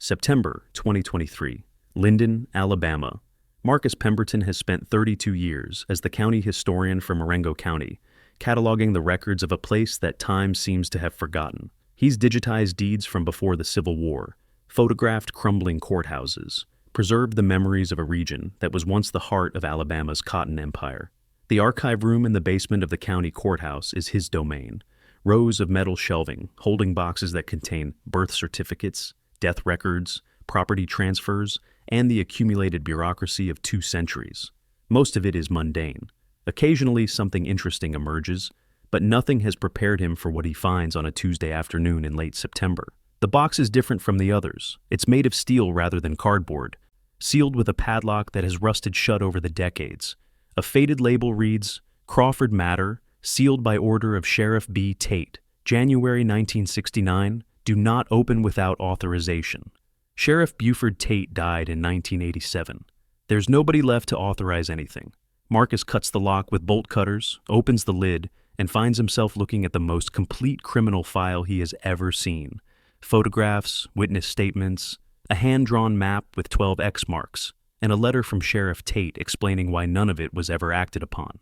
September 2023, Linden, Alabama. Marcus Pemberton has spent 32 years as the county historian for Marengo County, cataloging the records of a place that time seems to have forgotten. He's digitized deeds from before the Civil War, photographed crumbling courthouses, preserved the memories of a region that was once the heart of Alabama's cotton empire. The archive room in the basement of the county courthouse is his domain. Rows of metal shelving, holding boxes that contain birth certificates, death records, property transfers, and the accumulated bureaucracy of 2 centuries. Most of it is mundane. Occasionally something interesting emerges, but nothing has prepared him for what he finds on a Tuesday afternoon in late September. The box is different from the others. It's made of steel rather than cardboard, sealed with a padlock that has rusted shut over the decades. A faded label reads, Crawford Matter, sealed by order of Sheriff B. Tate, January 1969, do not open without authorization. Sheriff Buford Tate died in 1987. There's nobody left to authorize anything. Marcus cuts the lock with bolt cutters, opens the lid, and finds himself looking at the most complete criminal file he has ever seen. Photographs, witness statements, a hand-drawn map with 12 X marks, and a letter from Sheriff Tate explaining why none of it was ever acted upon.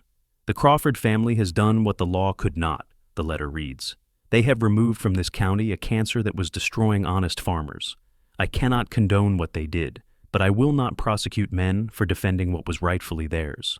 The Crawford family has done what the law could not, the letter reads. They have removed from this county a cancer that was destroying honest farmers. I cannot condone what they did, but I will not prosecute men for defending what was rightfully theirs.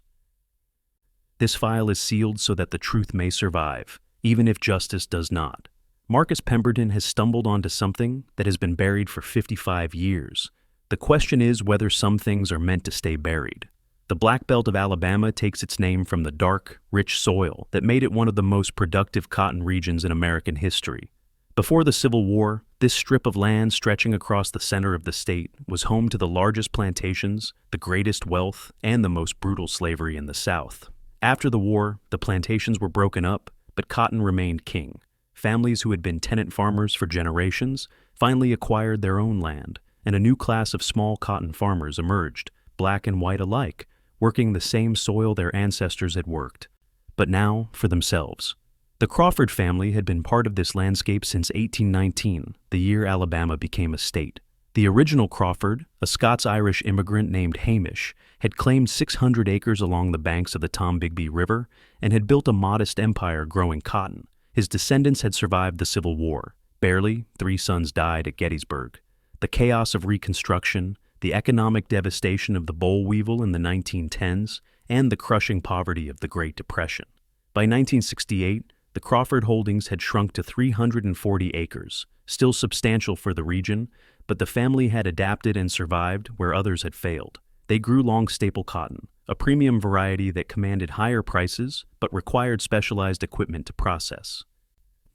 This file is sealed so that the truth may survive, even if justice does not. Marcus Pemberton has stumbled onto something that has been buried for 55 years. The question is whether some things are meant to stay buried. The Black Belt of Alabama takes its name from the dark, rich soil that made it one of the most productive cotton regions in American history. Before the Civil War, this strip of land stretching across the center of the state was home to the largest plantations, the greatest wealth, and the most brutal slavery in the South. After the war, the plantations were broken up, but cotton remained king. Families who had been tenant farmers for generations finally acquired their own land, and a new class of small cotton farmers emerged, black and white alike, working the same soil their ancestors had worked, but now for themselves. The Crawford family had been part of this landscape since 1819, the year Alabama became a state. The original Crawford, a Scots-Irish immigrant named Hamish, had claimed 600 acres along the banks of the Tombigbee River and had built a modest empire growing cotton. His descendants had survived the Civil War. Barely, 3 sons died at Gettysburg. The chaos of Reconstruction, the economic devastation of the boll weevil in the 1910s, and the crushing poverty of the Great Depression. By 1968, the Crawford holdings had shrunk to 340 acres, still substantial for the region, but the family had adapted and survived where others had failed. They grew long staple cotton, a premium variety that commanded higher prices but required specialized equipment to process.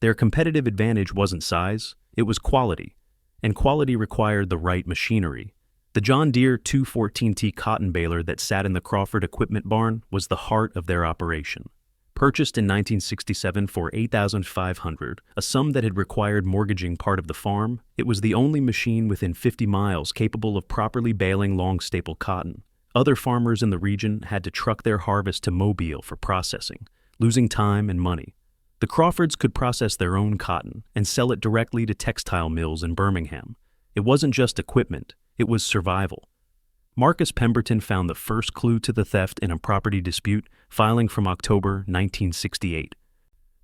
Their competitive advantage wasn't size, it was quality, and quality required the right machinery. The John Deere 214T cotton baler that sat in the Crawford equipment barn was the heart of their operation. Purchased in 1967 for $8,500, a sum that had required mortgaging part of the farm, it was the only machine within 50 miles capable of properly baling long staple cotton. Other farmers in the region had to truck their harvest to Mobile for processing, losing time and money. The Crawfords could process their own cotton and sell it directly to textile mills in Birmingham. It wasn't just equipment, it was survival. Marcus Pemberton found the first clue to the theft in a property dispute filing from October 1968.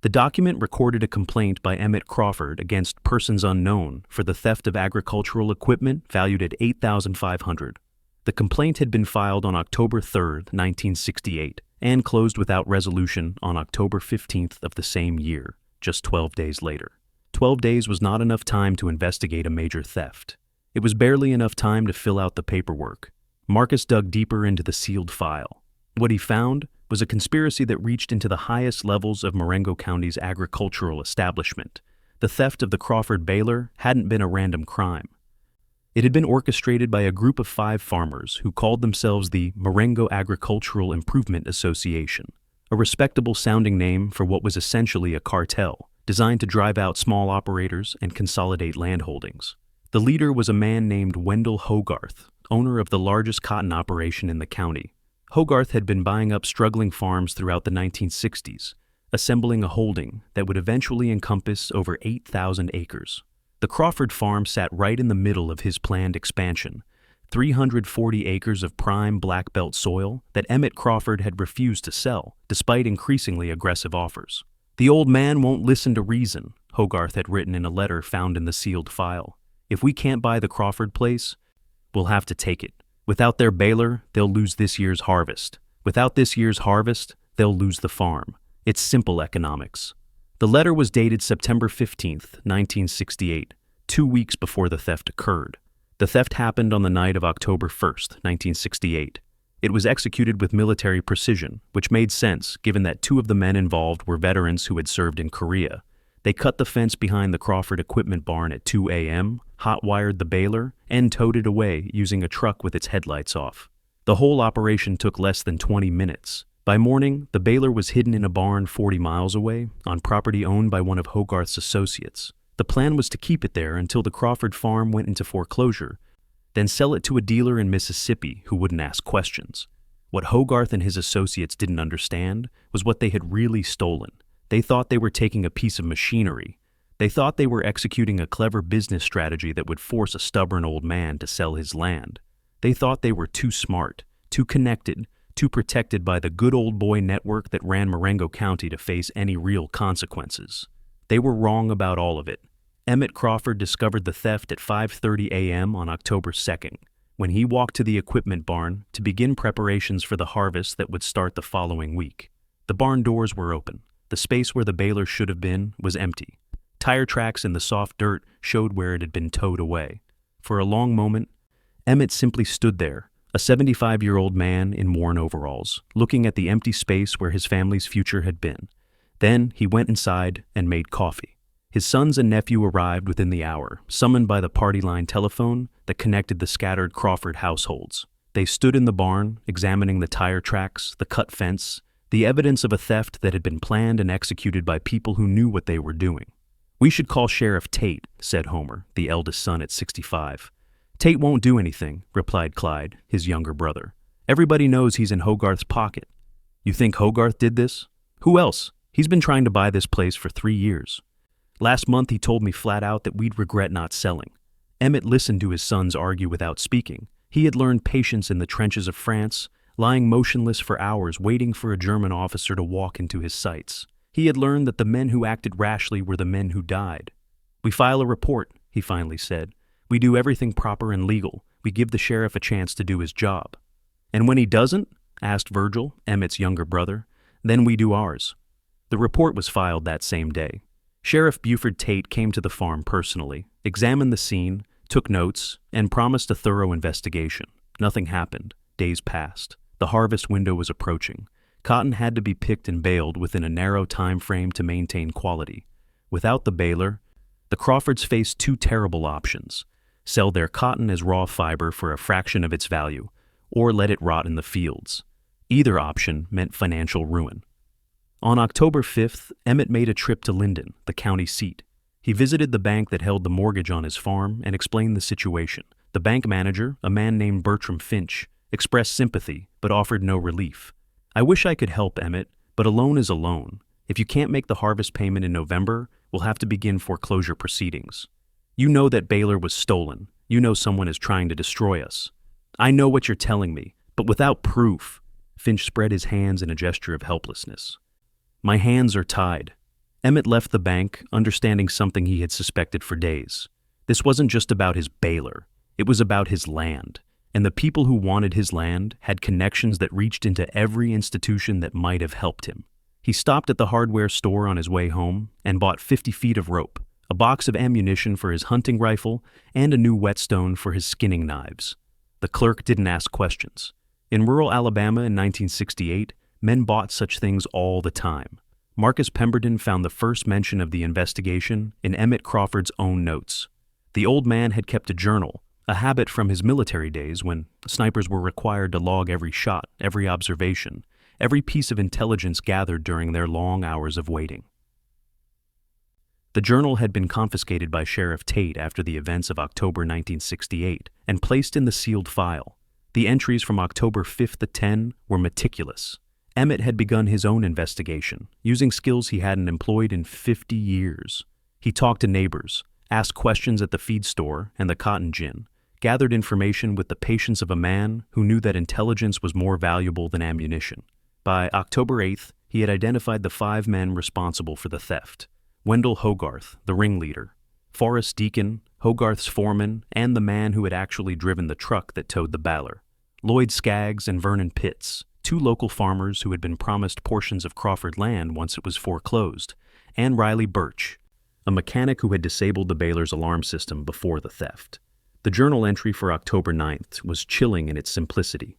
The document recorded a complaint by Emmett Crawford against persons unknown for the theft of agricultural equipment valued at $8,500. The complaint had been filed on October 3, 1968, and closed without resolution on October 15th of the same year, just 12 days later. 12 days was not enough time to investigate a major theft. It was barely enough time to fill out the paperwork. Marcus dug deeper into the sealed file. What he found was a conspiracy that reached into the highest levels of Marengo County's agricultural establishment. The theft of the Crawford Baler hadn't been a random crime. It had been orchestrated by a group of 5 farmers who called themselves the Marengo Agricultural Improvement Association, a respectable-sounding name for what was essentially a cartel, designed to drive out small operators and consolidate land holdings. The leader was a man named Wendell Hogarth, owner of the largest cotton operation in the county. Hogarth had been buying up struggling farms throughout the 1960s, assembling a holding that would eventually encompass over 8,000 acres. The Crawford farm sat right in the middle of his planned expansion, 340 acres of prime black belt soil that Emmett Crawford had refused to sell, despite increasingly aggressive offers. "The old man won't listen to reason," Hogarth had written in a letter found in the sealed file. "If we can't buy the Crawford place, we'll have to take it. Without their baler, they'll lose this year's harvest. Without this year's harvest, they'll lose the farm. It's simple economics." The letter was dated September 15th, 1968, 2 weeks before the theft occurred. The theft happened on the night of October 1st, 1968. It was executed with military precision, which made sense given that 2 of the men involved were veterans who had served in Korea. They cut the fence behind the Crawford equipment barn at 2 a.m., hot-wired the baler, and towed it away using a truck with its headlights off. The whole operation took less than 20 minutes. By morning, the baler was hidden in a barn 40 miles away, on property owned by one of Hogarth's associates. The plan was to keep it there until the Crawford farm went into foreclosure, then sell it to a dealer in Mississippi who wouldn't ask questions. What Hogarth and his associates didn't understand was what they had really stolen. They thought they were taking a piece of machinery. They thought they were executing a clever business strategy that would force a stubborn old man to sell his land. They thought they were too smart, too connected, too protected by the good old boy network that ran Marengo County to face any real consequences. They were wrong about all of it. Emmett Crawford discovered the theft at 5:30 a.m. on October 2nd, when he walked to the equipment barn to begin preparations for the harvest that would start the following week. The barn doors were open. The space where the baler should have been was empty. Tire tracks in the soft dirt showed where it had been towed away. For a long moment, Emmett simply stood there, a 75-year-old man in worn overalls, looking at the empty space where his family's future had been. Then he went inside and made coffee. His sons and nephew arrived within the hour, summoned by the party line telephone that connected the scattered Crawford households. They stood in the barn, examining the tire tracks, the cut fence, the evidence of a theft that had been planned and executed by people who knew what they were doing. "We should call Sheriff Tate," said Homer, the eldest son at 65. "Tate won't do anything," replied Clyde, his younger brother. "Everybody knows he's in Hogarth's pocket." "You think Hogarth did this?" "Who else? He's been trying to buy this place for 3 years. Last month he told me flat out that we'd regret not selling." Emmett listened to his sons argue without speaking. He had learned patience in the trenches of France, lying motionless for hours waiting for a German officer to walk into his sights. He had learned that the men who acted rashly were the men who died. "We file a report," he finally said. "We do everything proper and legal. We give the sheriff a chance to do his job." "And when he doesn't?" asked Virgil, Emmett's younger brother. "Then we do ours." The report was filed that same day. Sheriff Buford Tate came to the farm personally, examined the scene, took notes, and promised a thorough investigation. Nothing happened. Days passed. The harvest window was approaching. Cotton had to be picked and baled within a narrow time frame to maintain quality. Without the baler, the Crawfords faced 2 terrible options: sell their cotton as raw fiber for a fraction of its value, or let it rot in the fields. Either option meant financial ruin. On October 5th, Emmett made a trip to Linden, the county seat. He visited the bank that held the mortgage on his farm and explained the situation. The bank manager, a man named Bertram Finch, expressed sympathy but offered no relief. "I wish I could help, Emmett, but a loan is a loan. If you can't make the harvest payment in November, we'll have to begin foreclosure proceedings. You know that baler was stolen. You know someone is trying to destroy us." "I know what you're telling me, but without proof." Finch spread his hands in a gesture of helplessness. "My hands are tied." Emmett left the bank, understanding something he had suspected for days. This wasn't just about his baler. It was about his land. And the people who wanted his land had connections that reached into every institution that might have helped him. He stopped at the hardware store on his way home and bought 50 feet of rope, a box of ammunition for his hunting rifle, and a new whetstone for his skinning knives. The clerk didn't ask questions. In rural Alabama in 1968, men bought such things all the time. Marcus Pemberton found the first mention of the investigation in Emmett Crawford's own notes. The old man had kept a journal, a habit from his military days when snipers were required to log every shot, every observation, every piece of intelligence gathered during their long hours of waiting. The journal had been confiscated by Sheriff Tate after the events of October 1968 and placed in the sealed file. The entries from October 5th to 10 were meticulous. Emmett had begun his own investigation, using skills he hadn't employed in 50 years. He talked to neighbors, asked questions at the feed store and the cotton gin, gathered information with the patience of a man who knew that intelligence was more valuable than ammunition. By October 8th, he had identified the 5 men responsible for the theft: Wendell Hogarth, the ringleader; Forrest Deacon, Hogarth's foreman, and the man who had actually driven the truck that towed the Baler; Lloyd Skaggs and Vernon Pitts, 2 local farmers who had been promised portions of Crawford land once it was foreclosed; and Riley Birch, a mechanic who had disabled the Baler's alarm system before the theft. The journal entry for October 9th was chilling in its simplicity.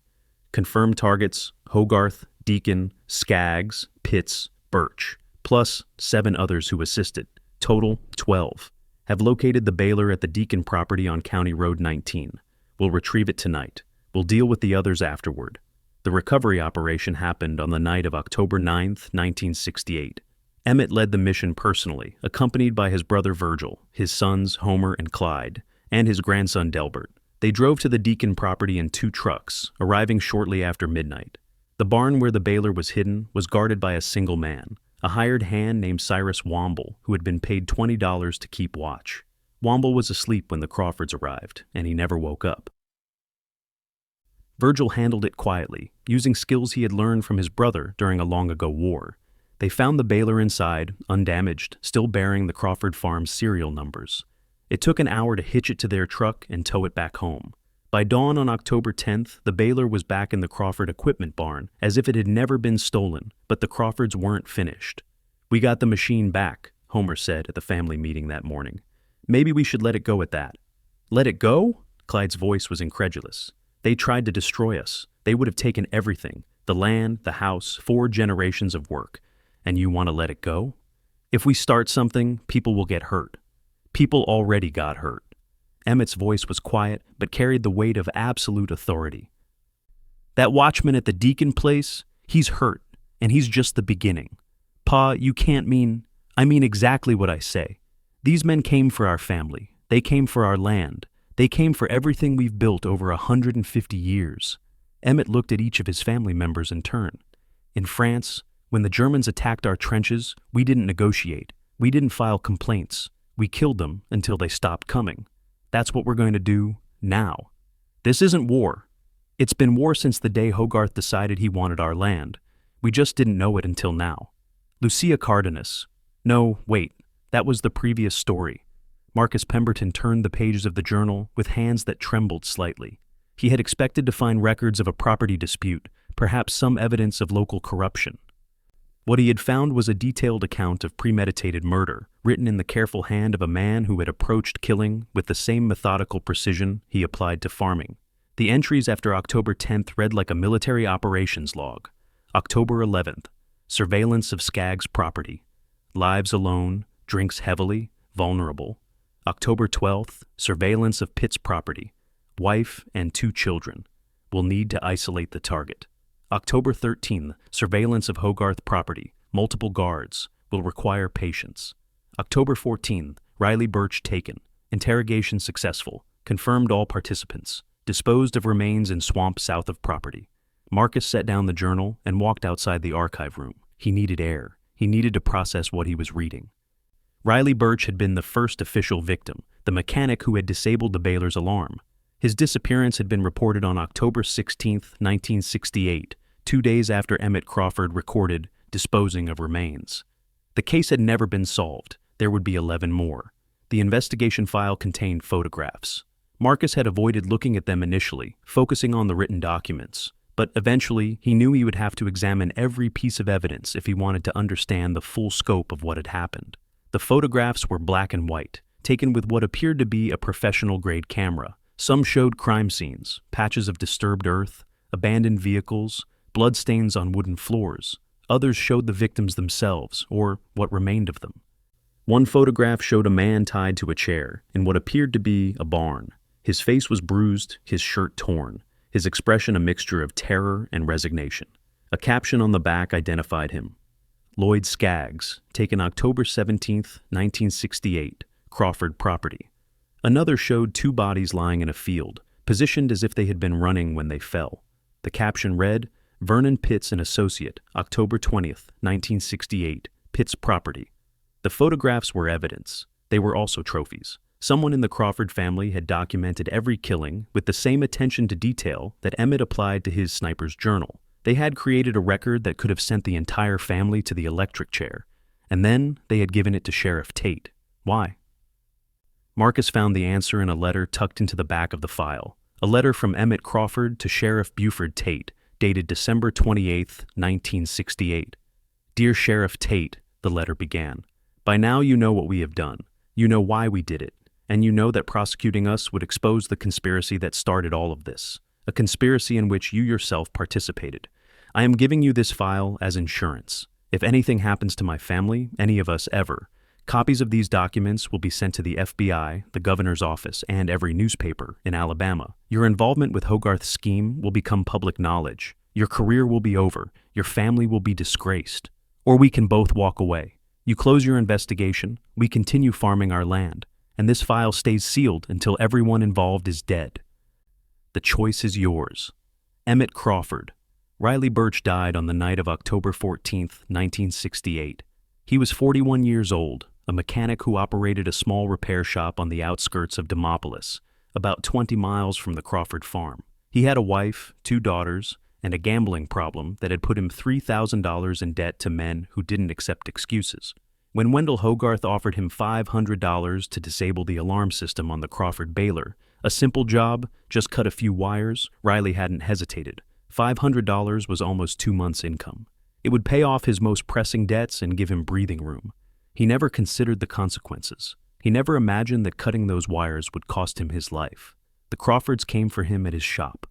Confirmed targets: Hogarth, Deacon, Skaggs, Pitts, Birch, plus 7 others who assisted. Total 12. Have located the Baler at the Deacon property on County Road 19. We'll retrieve it tonight. We'll deal with the others afterward. The recovery operation happened on the night of October 9th, 1968. Emmett led the mission personally, accompanied by his brother Virgil, his sons Homer and Clyde, and his grandson Delbert. They drove to the Deacon property in 2 trucks, arriving shortly after midnight. The barn where the Baler was hidden was guarded by a single man, a hired hand named Cyrus Womble, who had been paid $20 to keep watch. Womble was asleep when the Crawfords arrived, and he never woke up. Virgil handled it quietly, using skills he had learned from his brother during a long-ago war. They found the Baler inside, undamaged, still bearing the Crawford farm's serial numbers. It took an hour to hitch it to their truck and tow it back home. By dawn on October 10th, the Baler was back in the Crawford equipment barn, as if it had never been stolen, but the Crawfords weren't finished. "We got the machine back," Homer said at the family meeting that morning. "Maybe we should let it go at that." "Let it go?" Clyde's voice was incredulous. "They tried to destroy us. They would have taken everything, the land, the house, 4 generations of work. And you want to let it go? If we start something, people will get hurt. People already got hurt." Emmett's voice was quiet, but carried the weight of absolute authority. "That watchman at the Deacon place, he's hurt, and he's just the beginning. Pa, you can't mean... I mean exactly what I say. These men came for our family. They came for our land. They came for everything we've built over 150 years. Emmett looked at each of his family members in turn. "In France, when the Germans attacked our trenches, we didn't negotiate. We didn't file complaints. We killed them until they stopped coming. That's what we're going to do now. This isn't war. It's been war since the day Hogarth decided he wanted our land. We just didn't know it until now." Lucia Cardenas. No, wait, that was the previous story. Marcus Pemberton turned the pages of the journal with hands that trembled slightly. He had expected to find records of a property dispute, perhaps some evidence of local corruption. What he had found was a detailed account of premeditated murder, written in the careful hand of a man who had approached killing with the same methodical precision he applied to farming. The entries after October 10th read like a military operations log. October 11th, surveillance of Skaggs' property. Lives alone, drinks heavily, vulnerable. October 12th, surveillance of Pitt's property. Wife and 2 children. Will need to isolate the target. October 13th, surveillance of Hogarth property, multiple guards, will require patience. October 14th, Riley Birch taken, interrogation successful, confirmed all participants, disposed of remains in swamp south of property. Marcus set down the journal and walked outside the archive room. He needed air. He needed to process what he was reading. Riley Birch had been the first official victim, the mechanic who had disabled the Baler's alarm. His disappearance had been reported on October 16, 1968, 2 days after Emmett Crawford recorded disposing of remains. The case had never been solved. There would be 11 more. The investigation file contained photographs. Marcus had avoided looking at them initially, focusing on the written documents. But eventually, he knew he would have to examine every piece of evidence if he wanted to understand the full scope of what had happened. The photographs were black and white, taken with what appeared to be a professional-grade camera. Some showed crime scenes, patches of disturbed earth, abandoned vehicles, bloodstains on wooden floors. Others showed the victims themselves, or what remained of them. One photograph showed a man tied to a chair in what appeared to be a barn. His face was bruised, his shirt torn, his expression a mixture of terror and resignation. A caption on the back identified him. Lloyd Skaggs, taken October 17, 1968, Crawford property. Another showed 2 bodies lying in a field, positioned as if they had been running when they fell. The caption read, Vernon Pitts and Associate, October 20, 1968, Pitts property. The photographs were evidence. They were also trophies. Someone in the Crawford family had documented every killing with the same attention to detail that Emmett applied to his sniper's journal. They had created a record that could have sent the entire family to the electric chair, and then they had given it to Sheriff Tate. Why? Marcus found the answer in a letter tucked into the back of the file, a letter from Emmett Crawford to Sheriff Buford Tate, dated December 28, 1968. Dear Sheriff Tate, the letter began. By now you know what we have done. You know why we did it, and you know that prosecuting us would expose the conspiracy that started all of this, a conspiracy in which you yourself participated. I am giving you this file as insurance. If anything happens to my family, any of us ever, copies of these documents will be sent to the FBI, the governor's office, and every newspaper in Alabama. Your involvement with Hogarth's scheme will become public knowledge. Your career will be over. Your family will be disgraced. Or we can both walk away. You close your investigation, we continue farming our land, and this file stays sealed until everyone involved is dead. The choice is yours. Emmett Crawford. Riley Birch died on the night of October 14, 1968. He was 41 years old, a mechanic who operated a small repair shop on the outskirts of Demopolis, about 20 miles from the Crawford farm. He had a wife, 2 daughters, and a gambling problem that had put him $3,000 in debt to men who didn't accept excuses. When Wendell Hogarth offered him $500 to disable the alarm system on the Crawford Baler, a simple job, just cut a few wires, Riley hadn't hesitated. $500 was almost 2 months' income. It would pay off his most pressing debts and give him breathing room. He never considered the consequences. He never imagined that cutting those wires would cost him his life. The Crawfords came for him at his shop.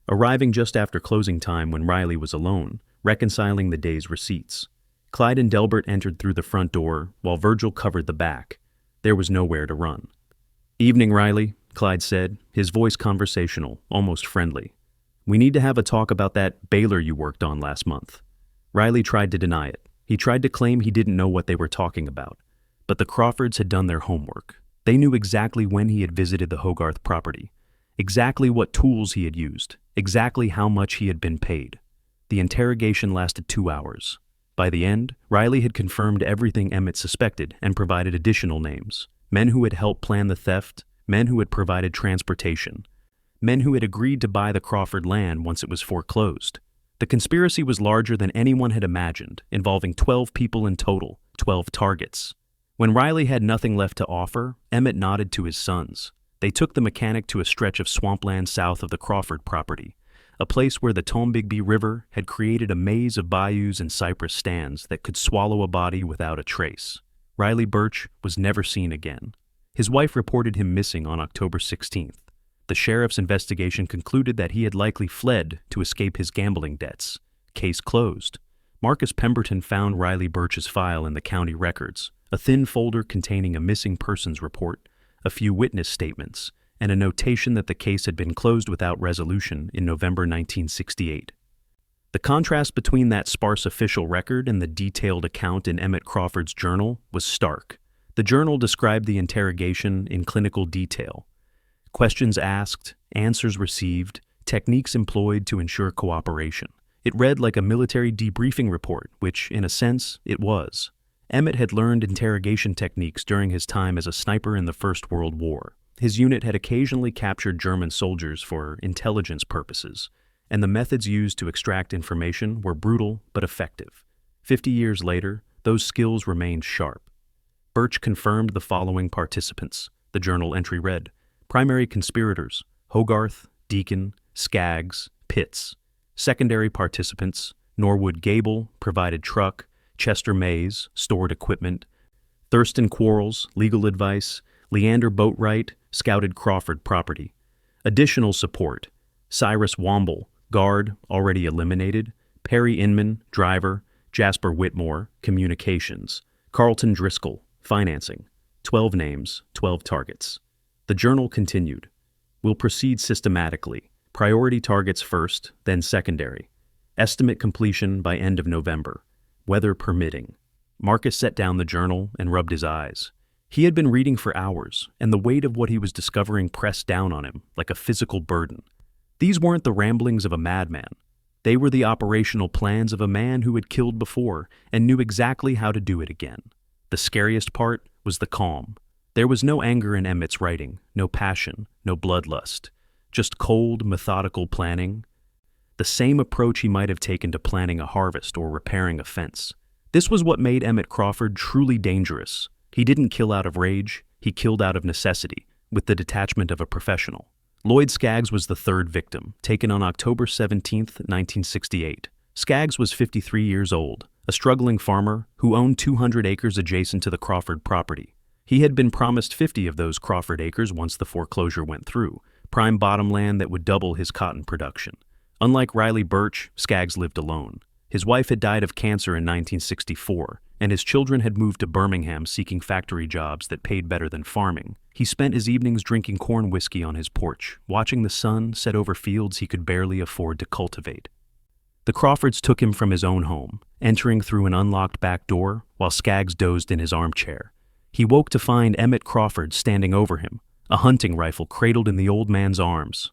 Arriving just after closing time when Riley was alone, reconciling the day's receipts. Clyde and Delbert entered through the front door, while Virgil covered the back. There was nowhere to run. "Evening, Riley," Clyde said, his voice conversational, almost friendly. "We need to have a talk about that Baler you worked on last month." Riley tried to deny it. He tried to claim he didn't know what they were talking about. But the Crawfords had done their homework. They knew exactly when he had visited the Hogarth property, exactly what tools he had used, exactly how much he had been paid. The interrogation lasted 2 hours. By the end, Riley had confirmed everything Emmett suspected and provided additional names. Men who had helped plan the theft, men who had provided transportation, men who had agreed to buy the Crawford land once it was foreclosed. The conspiracy was larger than anyone had imagined, involving 12 people in total, 12 targets. When Riley had nothing left to offer, Emmett nodded to his sons. They took the mechanic to a stretch of swampland south of the Crawford property, a place where the Tombigbee River had created a maze of bayous and cypress stands that could swallow a body without a trace. Riley Birch was never seen again. His wife reported him missing on October 16th. The sheriff's investigation concluded that he had likely fled to escape his gambling debts. Case closed. Marcus Pemberton found Riley Birch's file in the county records, a thin folder containing a missing persons report, a few witness statements, and a notation that the case had been closed without resolution in November 1968. The contrast between that sparse official record and the detailed account in Emmett Crawford's journal was stark. The journal described the interrogation in clinical detail. Questions asked, answers received, techniques employed to ensure cooperation. It read like a military debriefing report, which, in a sense, it was. Emmett had learned interrogation techniques during his time as a sniper in the First World War. His unit had occasionally captured German soldiers for intelligence purposes, and the methods used to extract information were brutal but effective. 50 years later, those skills remained sharp. Birch confirmed the following participants. The journal entry read: primary conspirators, Hogarth, Deacon, Skaggs, Pitts. Secondary participants, Norwood Gable, provided truck, Chester Mays, stored equipment, Thurston Quarles, legal advice, Leander Boatwright, scouted Crawford property. Additional support, Cyrus Womble, guard, already eliminated, Perry Inman, driver, Jasper Whitmore, communications, Carlton Driscoll, financing. 12 names, 12 targets. The journal continued. We'll proceed systematically. Priority targets first, then secondary. Estimate completion by end of November. Weather permitting. Marcus set down the journal and rubbed his eyes. He had been reading for hours, and the weight of what he was discovering pressed down on him like a physical burden. These weren't the ramblings of a madman. They were the operational plans of a man who had killed before and knew exactly how to do it again. The scariest part was the calm. There was no anger in Emmett's writing, no passion, no bloodlust, just cold, methodical planning. The same approach he might have taken to planning a harvest or repairing a fence. This was what made Emmett Crawford truly dangerous. He didn't kill out of rage, he killed out of necessity, with the detachment of a professional. Lloyd Skaggs was the third victim, taken on October 17, 1968. Skaggs was 53 years old, a struggling farmer who owned 200 acres adjacent to the Crawford property. He had been promised 50 of those Crawford acres once the foreclosure went through, prime bottomland that would double his cotton production. Unlike Riley Birch, Skaggs lived alone. His wife had died of cancer in 1964, and his children had moved to Birmingham seeking factory jobs that paid better than farming. He spent his evenings drinking corn whiskey on his porch, watching the sun set over fields he could barely afford to cultivate. The Crawfords took him from his own home, entering through an unlocked back door while Skaggs dozed in his armchair. He woke to find Emmett Crawford standing over him, a hunting rifle cradled in the old man's arms.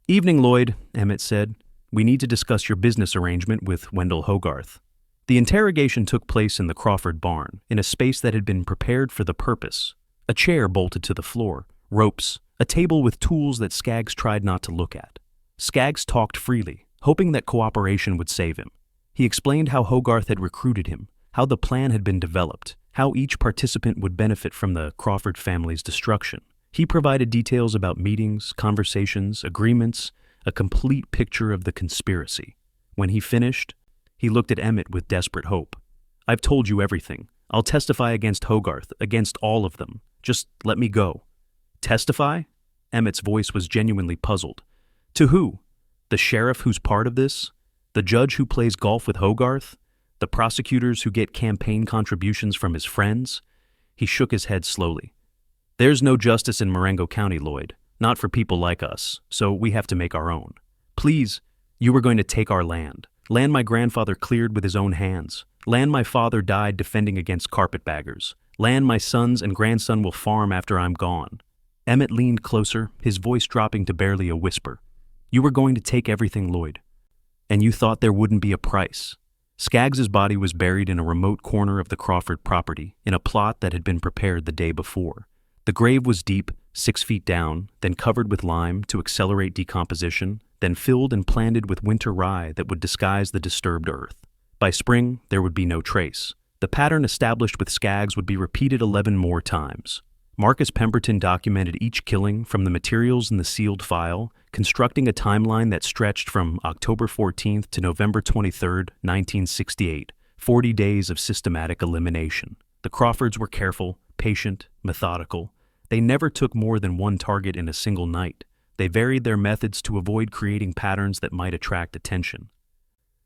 "Evening, Lloyd," Emmett said. "We need to discuss your business arrangement with Wendell Hogarth." The interrogation took place in the Crawford barn, in a space that had been prepared for the purpose. A chair bolted to the floor, ropes, a table with tools that Skaggs tried not to look at. Skaggs talked freely, hoping that cooperation would save him. He explained how Hogarth had recruited him, how the plan had been developed, how each participant would benefit from the Crawford family's destruction. He provided details about meetings, conversations, agreements, a complete picture of the conspiracy. When he finished, he looked at Emmett with desperate hope. "I've told you everything. I'll testify against Hogarth, against all of them. Just let me go." "Testify?" Emmett's voice was genuinely puzzled. "To who? The sheriff who's part of this? The judge who plays golf with Hogarth? The prosecutors who get campaign contributions from his friends?" He shook his head slowly. "There's no justice in Marengo County, Lloyd. Not for people like us, so we have to make our own. Please, you were going to take our land. Land my grandfather cleared with his own hands. Land my father died defending against carpetbaggers. Land my sons and grandson will farm after I'm gone." Emmett leaned closer, his voice dropping to barely a whisper. "You were going to take everything, Lloyd. And you thought there wouldn't be a price." Skaggs's body was buried in a remote corner of the Crawford property, in a plot that had been prepared the day before. The grave was deep, 6 feet down, then covered with lime to accelerate decomposition, then filled and planted with winter rye that would disguise the disturbed earth. By spring, there would be no trace. The pattern established with Skaggs would be repeated 11 more times. Marcus Pemberton documented each killing from the materials in the sealed file, constructing a timeline that stretched from October 14th to November 23rd, 1968, 40 days of systematic elimination. The Crawfords were careful, patient, methodical. They never took more than one target in a single night. They varied their methods to avoid creating patterns that might attract attention.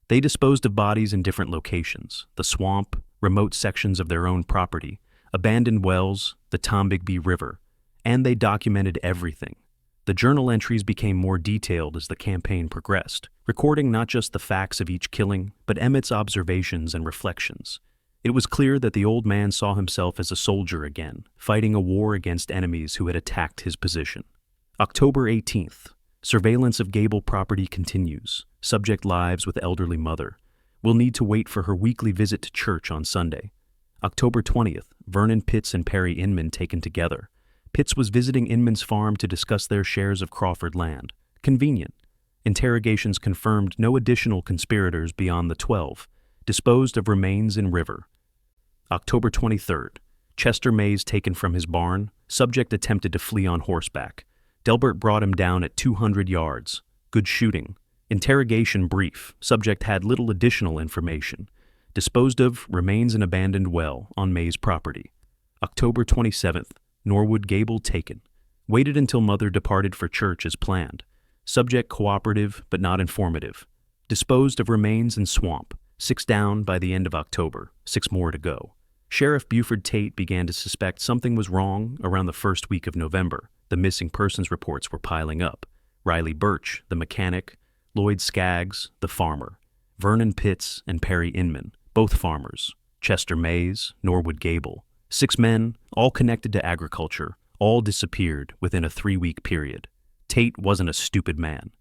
They disposed of bodies in different locations: the swamp, remote sections of their own property, abandoned wells, the Tombigbee River, and they documented everything. The journal entries became more detailed as the campaign progressed, recording not just the facts of each killing, but Emmett's observations and reflections. It was clear that the old man saw himself as a soldier again, fighting a war against enemies who had attacked his position. October 18th. Surveillance of Gable property continues. Subject lives with elderly mother. Will need to wait for her weekly visit to church on Sunday. October 20th. Vernon Pitts and Perry Inman taken together. Pitts was visiting Inman's farm to discuss their shares of Crawford land. Convenient. Interrogations confirmed no additional conspirators beyond the 12. Disposed of remains in river. October 23rd. Chester Mays taken from his barn. Subject attempted to flee on horseback. Delbert brought him down at 200 yards. Good shooting. Interrogation brief. Subject had little additional information. Disposed of remains in abandoned well on Mays property. October 27th. Norwood Gable taken. Waited until mother departed for church as planned. Subject cooperative but not informative. Disposed of remains in swamp. 6 down by the end of October. 6 more to go. Sheriff Buford Tate began to suspect something was wrong around the first week of November. The missing persons reports were piling up. Riley Birch, the mechanic, Lloyd Skaggs, the farmer, Vernon Pitts and Perry Inman, both farmers, Chester Mays, Norwood Gable. 6 men, all connected to agriculture, all disappeared within a 3-week period. Tate wasn't a stupid man.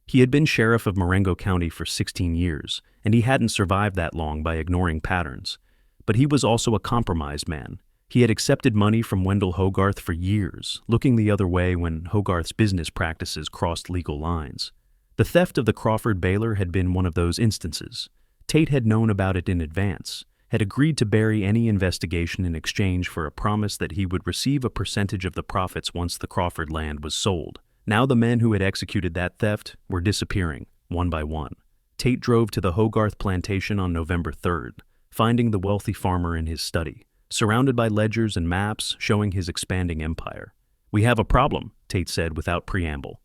He had been sheriff of Marengo County for 16 years, and he hadn't survived that long by ignoring patterns. But he was also a compromised man. He had accepted money from Wendell Hogarth for years, looking the other way when Hogarth's business practices crossed legal lines. The theft of the Crawford Baler had been one of those instances. Tate had known about it in advance, had agreed to bury any investigation in exchange for a promise that he would receive a percentage of the profits once the Crawford land was sold. Now the men who had executed that theft were disappearing, one by one. Tate drove to the Hogarth plantation on November 3rd, finding the wealthy farmer in his study, surrounded by ledgers and maps showing his expanding empire. "We have a problem," Tate said without preamble.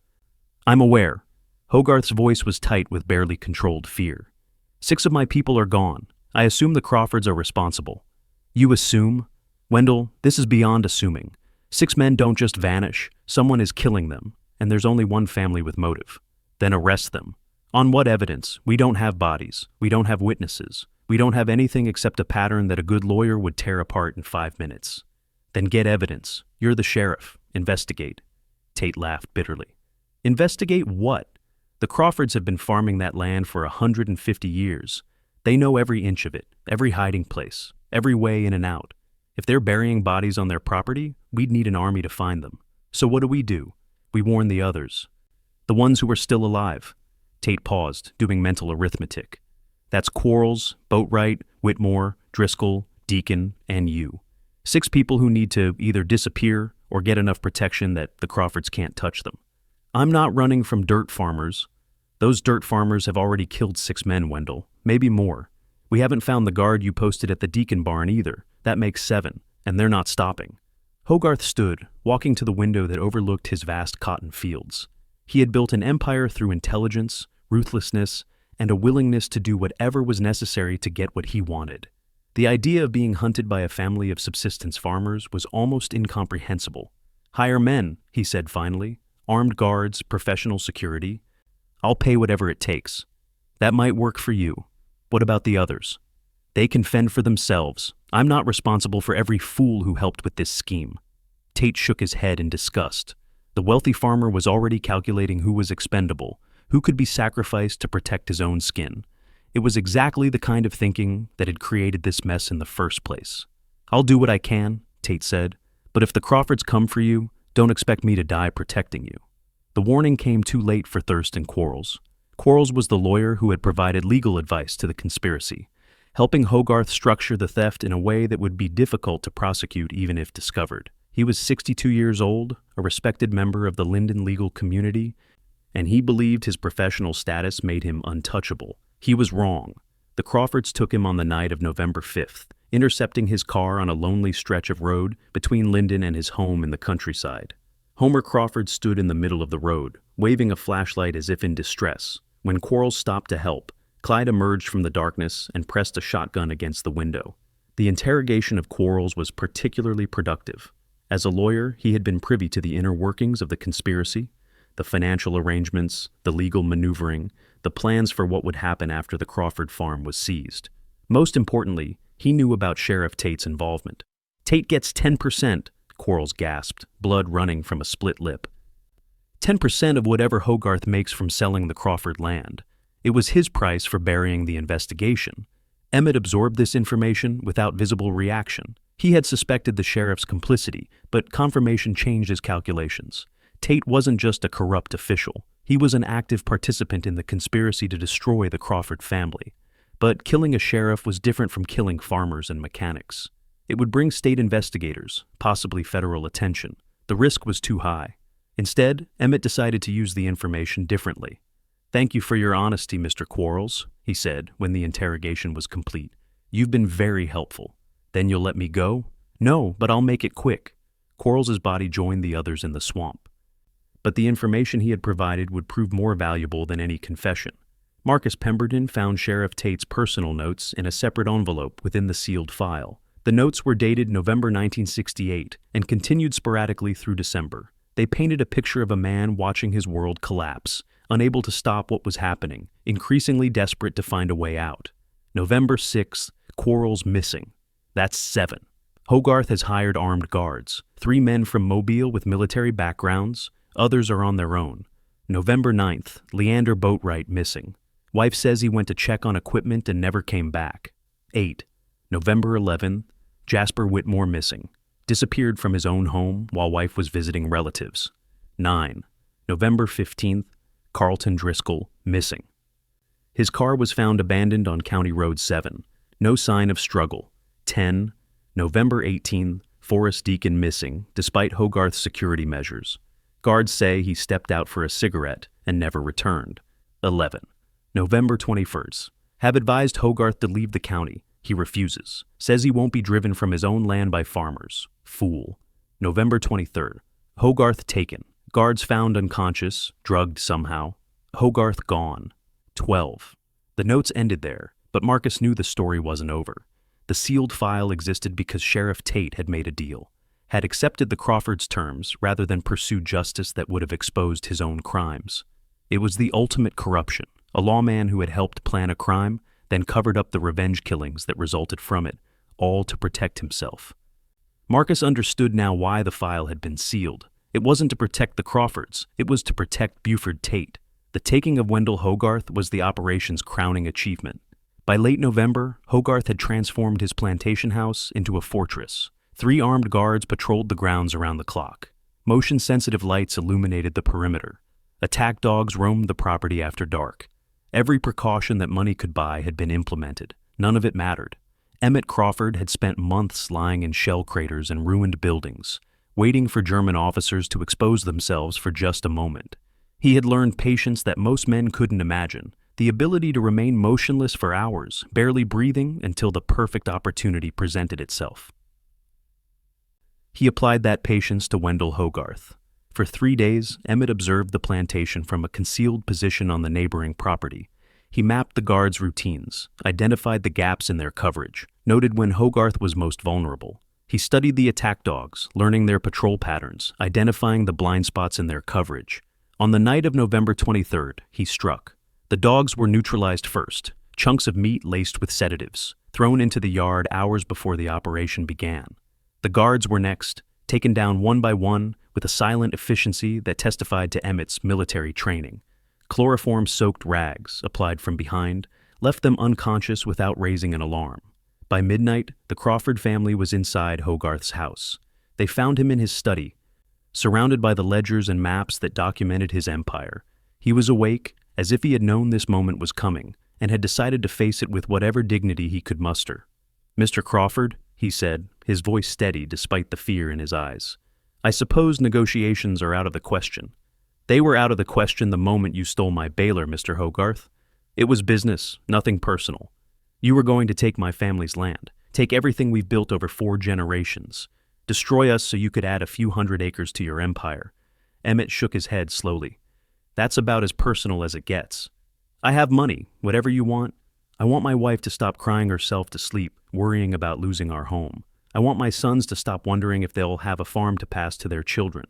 "I'm aware." Hogarth's voice was tight with barely controlled fear. "6 of my people are gone. I assume the Crawfords are responsible." "You assume?" "Wendell, this is beyond assuming. 6 men don't just vanish. Someone is killing them, and there's only one family with motive." "Then arrest them." "On what evidence? We don't have bodies. We don't have witnesses. We don't have anything except a pattern that a good lawyer would tear apart in 5 minutes. "Then get evidence. You're the sheriff. Investigate." Tate laughed bitterly. "Investigate what? The Crawfords have been farming that land for 150 years. They know every inch of it, every hiding place, every way in and out. If they're burying bodies on their property, we'd need an army to find them. So what do? We warn the others. The ones who are still alive." Tate paused, doing mental arithmetic. "That's Quarles, Boatwright, Whitmore, Driscoll, Deacon, and you. 6 people who need to either disappear or get enough protection that the Crawfords can't touch them. I'm not running from dirt farmers. Those dirt farmers have already killed 6 men, Wendell. Maybe more. We haven't found the guard you posted at the Deacon barn either. That makes 7, and they're not stopping." Hogarth stood, walking to the window that overlooked his vast cotton fields. He had built an empire through intelligence, ruthlessness, and a willingness to do whatever was necessary to get what he wanted. The idea of being hunted by a family of subsistence farmers was almost incomprehensible. "Hire men," he said finally. "Armed guards, professional security. I'll pay whatever it takes." "That might work for you. What about the others?" "They can fend for themselves. I'm not responsible for every fool who helped with this scheme." Tate shook his head in disgust. The wealthy farmer was already calculating who was expendable, who could be sacrificed to protect his own skin. It was exactly the kind of thinking that had created this mess in the first place. "I'll do what I can," Tate said, "but if the Crawfords come for you, don't expect me to die protecting you." The warning came too late for Thirst and Quarles. Quarles was the lawyer who had provided legal advice to the conspiracy, helping Hogarth structure the theft in a way that would be difficult to prosecute even if discovered. He was 62 years old, a respected member of the Linden legal community, and he believed his professional status made him untouchable. He was wrong. The Crawfords took him on the night of November 5th, intercepting his car on a lonely stretch of road between Linden and his home in the countryside. Homer Crawford stood in the middle of the road, waving a flashlight as if in distress. When Quarles stopped to help, Clyde emerged from the darkness and pressed a shotgun against the window. The interrogation of Quarles was particularly productive. As a lawyer, he had been privy to the inner workings of the conspiracy, the financial arrangements, the legal maneuvering, the plans for what would happen after the Crawford farm was seized. Most importantly, he knew about Sheriff Tate's involvement. "Tate gets 10%, Quarles gasped, blood running from a split lip. 10% of whatever Hogarth makes from selling the Crawford land. It was his price for burying the investigation. Emmett absorbed this information without visible reaction. He had suspected the sheriff's complicity, but confirmation changed his calculations. Tate wasn't just a corrupt official. He was an active participant in the conspiracy to destroy the Crawford family. But killing a sheriff was different from killing farmers and mechanics. It would bring state investigators, possibly federal attention. The risk was too high. Instead, Emmett decided to use the information differently. "Thank you for your honesty, Mr. Quarles," he said when the interrogation was complete. "You've been very helpful. Then you'll let me go?" "No, but I'll make it quick." Quarles's body joined the others in the swamp. But the information he had provided would prove more valuable than any confession. Marcus Pemberton found Sheriff Tate's personal notes in a separate envelope within the sealed file. The notes were dated November 1968 and continued sporadically through December. They painted a picture of a man watching his world collapse, unable to stop what was happening, increasingly desperate to find a way out. November 6th, Quarles missing. That's 7. Hogarth has hired armed guards, 3 men from Mobile with military backgrounds, others are on their own. November 9th, Leander Boatwright missing. Wife says he went to check on equipment and never came back. 8. November 11th, Jasper Whitmore missing. Disappeared from his own home while wife was visiting relatives. 9. November 15th, Carlton Driscoll missing. His car was found abandoned on County Road 7. No sign of struggle. 10. November 18th, Forrest Deacon missing despite Hogarth's security measures. Guards say he stepped out for a cigarette and never returned. 11. November 21st. Have advised Hogarth to leave the county. He refuses. Says he won't be driven from his own land by farmers. Fool. November 23rd. Hogarth taken. Guards found unconscious, drugged somehow. Hogarth gone. 12. The notes ended there, but Marcus knew the story wasn't over. The sealed file existed because Sheriff Tate had made a deal, had accepted the Crawford's terms rather than pursue justice that would have exposed his own crimes. It was the ultimate corruption, a lawman who had helped plan a crime, then covered up the revenge killings that resulted from it, all to protect himself. Marcus understood now why the file had been sealed. It wasn't to protect the Crawfords, it was to protect Buford Tate. The taking of Wendell Hogarth was the operation's crowning achievement. By late November, Hogarth had transformed his plantation house into a fortress. 3 armed guards patrolled the grounds around the clock. Motion-sensitive lights illuminated the perimeter. Attack dogs roamed the property after dark. Every precaution that money could buy had been implemented. None of it mattered. Emmett Crawford had spent months lying in shell craters and ruined buildings, waiting for German officers to expose themselves for just a moment. He had learned patience that most men couldn't imagine, the ability to remain motionless for hours, barely breathing until the perfect opportunity presented itself. He applied that patience to Wendell Hogarth. For 3 days, Emmett observed the plantation from a concealed position on the neighboring property. He mapped the guards' routines, identified the gaps in their coverage, noted when Hogarth was most vulnerable. He studied the attack dogs, learning their patrol patterns, identifying the blind spots in their coverage. On the night of November 23rd, he struck. The dogs were neutralized first, chunks of meat laced with sedatives, thrown into the yard hours before the operation began. The guards were next, taken down one by one with a silent efficiency that testified to Emmett's military training. Chloroform-soaked rags, applied from behind, left them unconscious without raising an alarm. By midnight, the Crawford family was inside Hogarth's house. They found him in his study, surrounded by the ledgers and maps that documented his empire. He was awake, as if he had known this moment was coming, and had decided to face it with whatever dignity he could muster. "Mr. Crawford," he said, his voice steady despite the fear in his eyes, "I suppose negotiations are out of the question." "They were out of the question the moment you stole my Baler, Mr. Hogarth. It was business, nothing personal. You were going to take my family's land, take everything we've built over 4 generations, destroy us so you could add a few hundred acres to your empire." Emmett shook his head slowly. "That's about as personal as it gets. I have money, whatever you want. I want my wife to stop crying herself to sleep, worrying about losing our home. I want my sons to stop wondering if they'll have a farm to pass to their children.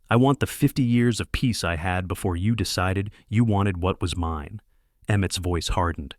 I want the 50 years of peace I had before you decided you wanted what was mine." Emmett's voice hardened.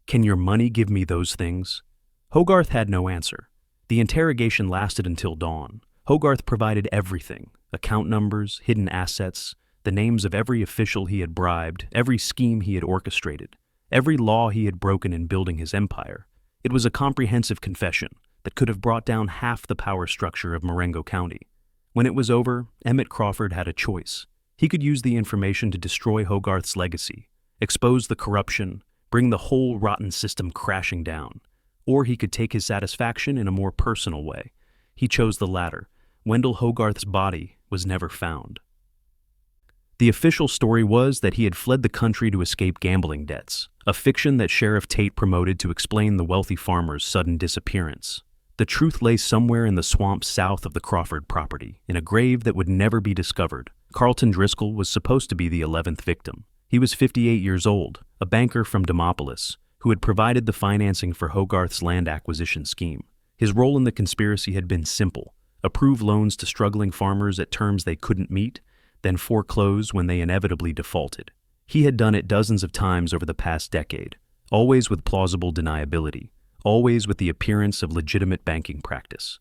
"Can your money give me those things?" Hogarth had no answer. The interrogation lasted until dawn. Hogarth provided everything: account numbers, hidden assets, the names of every official he had bribed, every scheme he had orchestrated, every law he had broken in building his empire. It was a comprehensive confession that could have brought down half the power structure of Marengo County. When it was over, Emmett Crawford had a choice. He could use the information to destroy Hogarth's legacy, expose the corruption, bring the whole rotten system crashing down. Or he could take his satisfaction in a more personal way. He chose the latter. Wendell Hogarth's body was never found. The official story was that he had fled the country to escape gambling debts, a fiction that Sheriff Tate promoted to explain the wealthy farmer's sudden disappearance. The truth lay somewhere in the swamps south of the Crawford property, in a grave that would never be discovered. Carlton Driscoll was supposed to be the 11th victim. He was 58 years old, a banker from Demopolis, who had provided the financing for Hogarth's land acquisition scheme. His role in the conspiracy had been simple: approve loans to struggling farmers at terms they couldn't meet, then foreclose when they inevitably defaulted. He had done it dozens of times over the past decade, always with plausible deniability, always with the appearance of legitimate banking practice.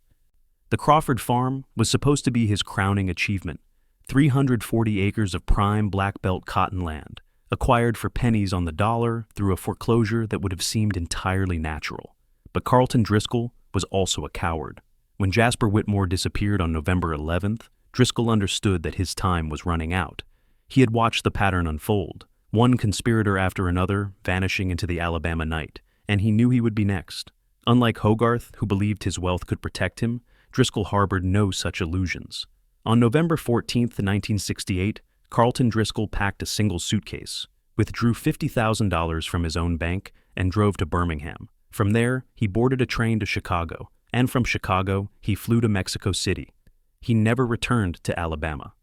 The Crawford farm was supposed to be his crowning achievement: 340 acres of prime black belt cotton land, acquired for pennies on the dollar through a foreclosure that would have seemed entirely natural. But Carlton Driscoll was also a coward. When Jasper Whitmore disappeared on November 11th, Driscoll understood that his time was running out. He had watched the pattern unfold, one conspirator after another vanishing into the Alabama night, and he knew he would be next. Unlike Hogarth, who believed his wealth could protect him, Driscoll harbored no such illusions. On November 14, 1968, Carlton Driscoll packed a single suitcase, withdrew $50,000 from his own bank, and drove to Birmingham. From there, he boarded a train to Chicago, and from Chicago, he flew to Mexico City. He never returned to Alabama.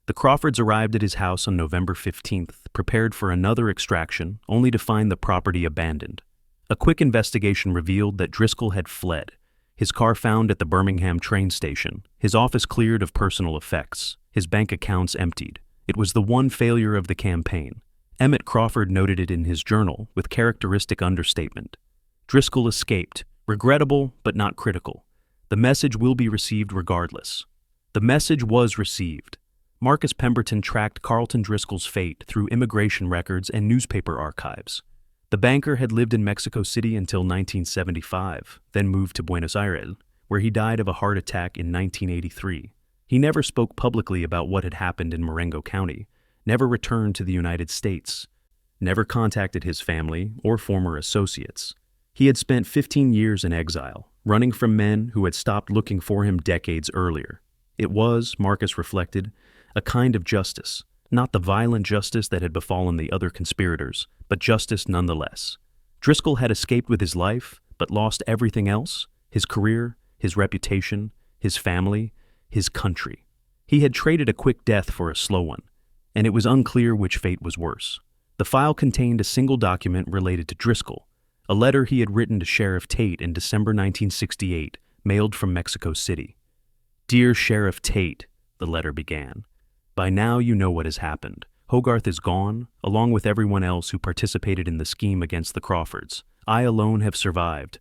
The Crawfords arrived at his house on November 15th, prepared for another extraction, only to find the property abandoned. A quick investigation revealed that Driscoll had fled. His car found at the Birmingham train station, his office cleared of personal effects, his bank accounts emptied. It was the one failure of the campaign. Emmett Crawford noted it in his journal with characteristic understatement. Driscoll escaped, regrettable but not critical. The message will be received regardless. The message was received. Marcus Pemberton tracked Carlton Driscoll's fate through immigration records and newspaper archives. The banker had lived in Mexico City until 1975, then moved to Buenos Aires, where he died of a heart attack in 1983. He never spoke publicly about what had happened in Marengo County, never returned to the United States, never contacted his family or former associates. He had spent 15 years in exile, running from men who had stopped looking for him decades earlier. It was, Marcus reflected, a kind of justice, not the violent justice that had befallen the other conspirators, but justice nonetheless. Driscoll had escaped with his life, but lost everything else: his career, his reputation, his family, his country. He had traded a quick death for a slow one, and it was unclear which fate was worse. The file contained a single document related to Driscoll, a letter he had written to Sheriff Tate in December 1968, mailed from Mexico City. "Dear Sheriff Tate," the letter began, "by now you know what has happened. Hogarth is gone, along with everyone else who participated in the scheme against the Crawfords. I alone have survived,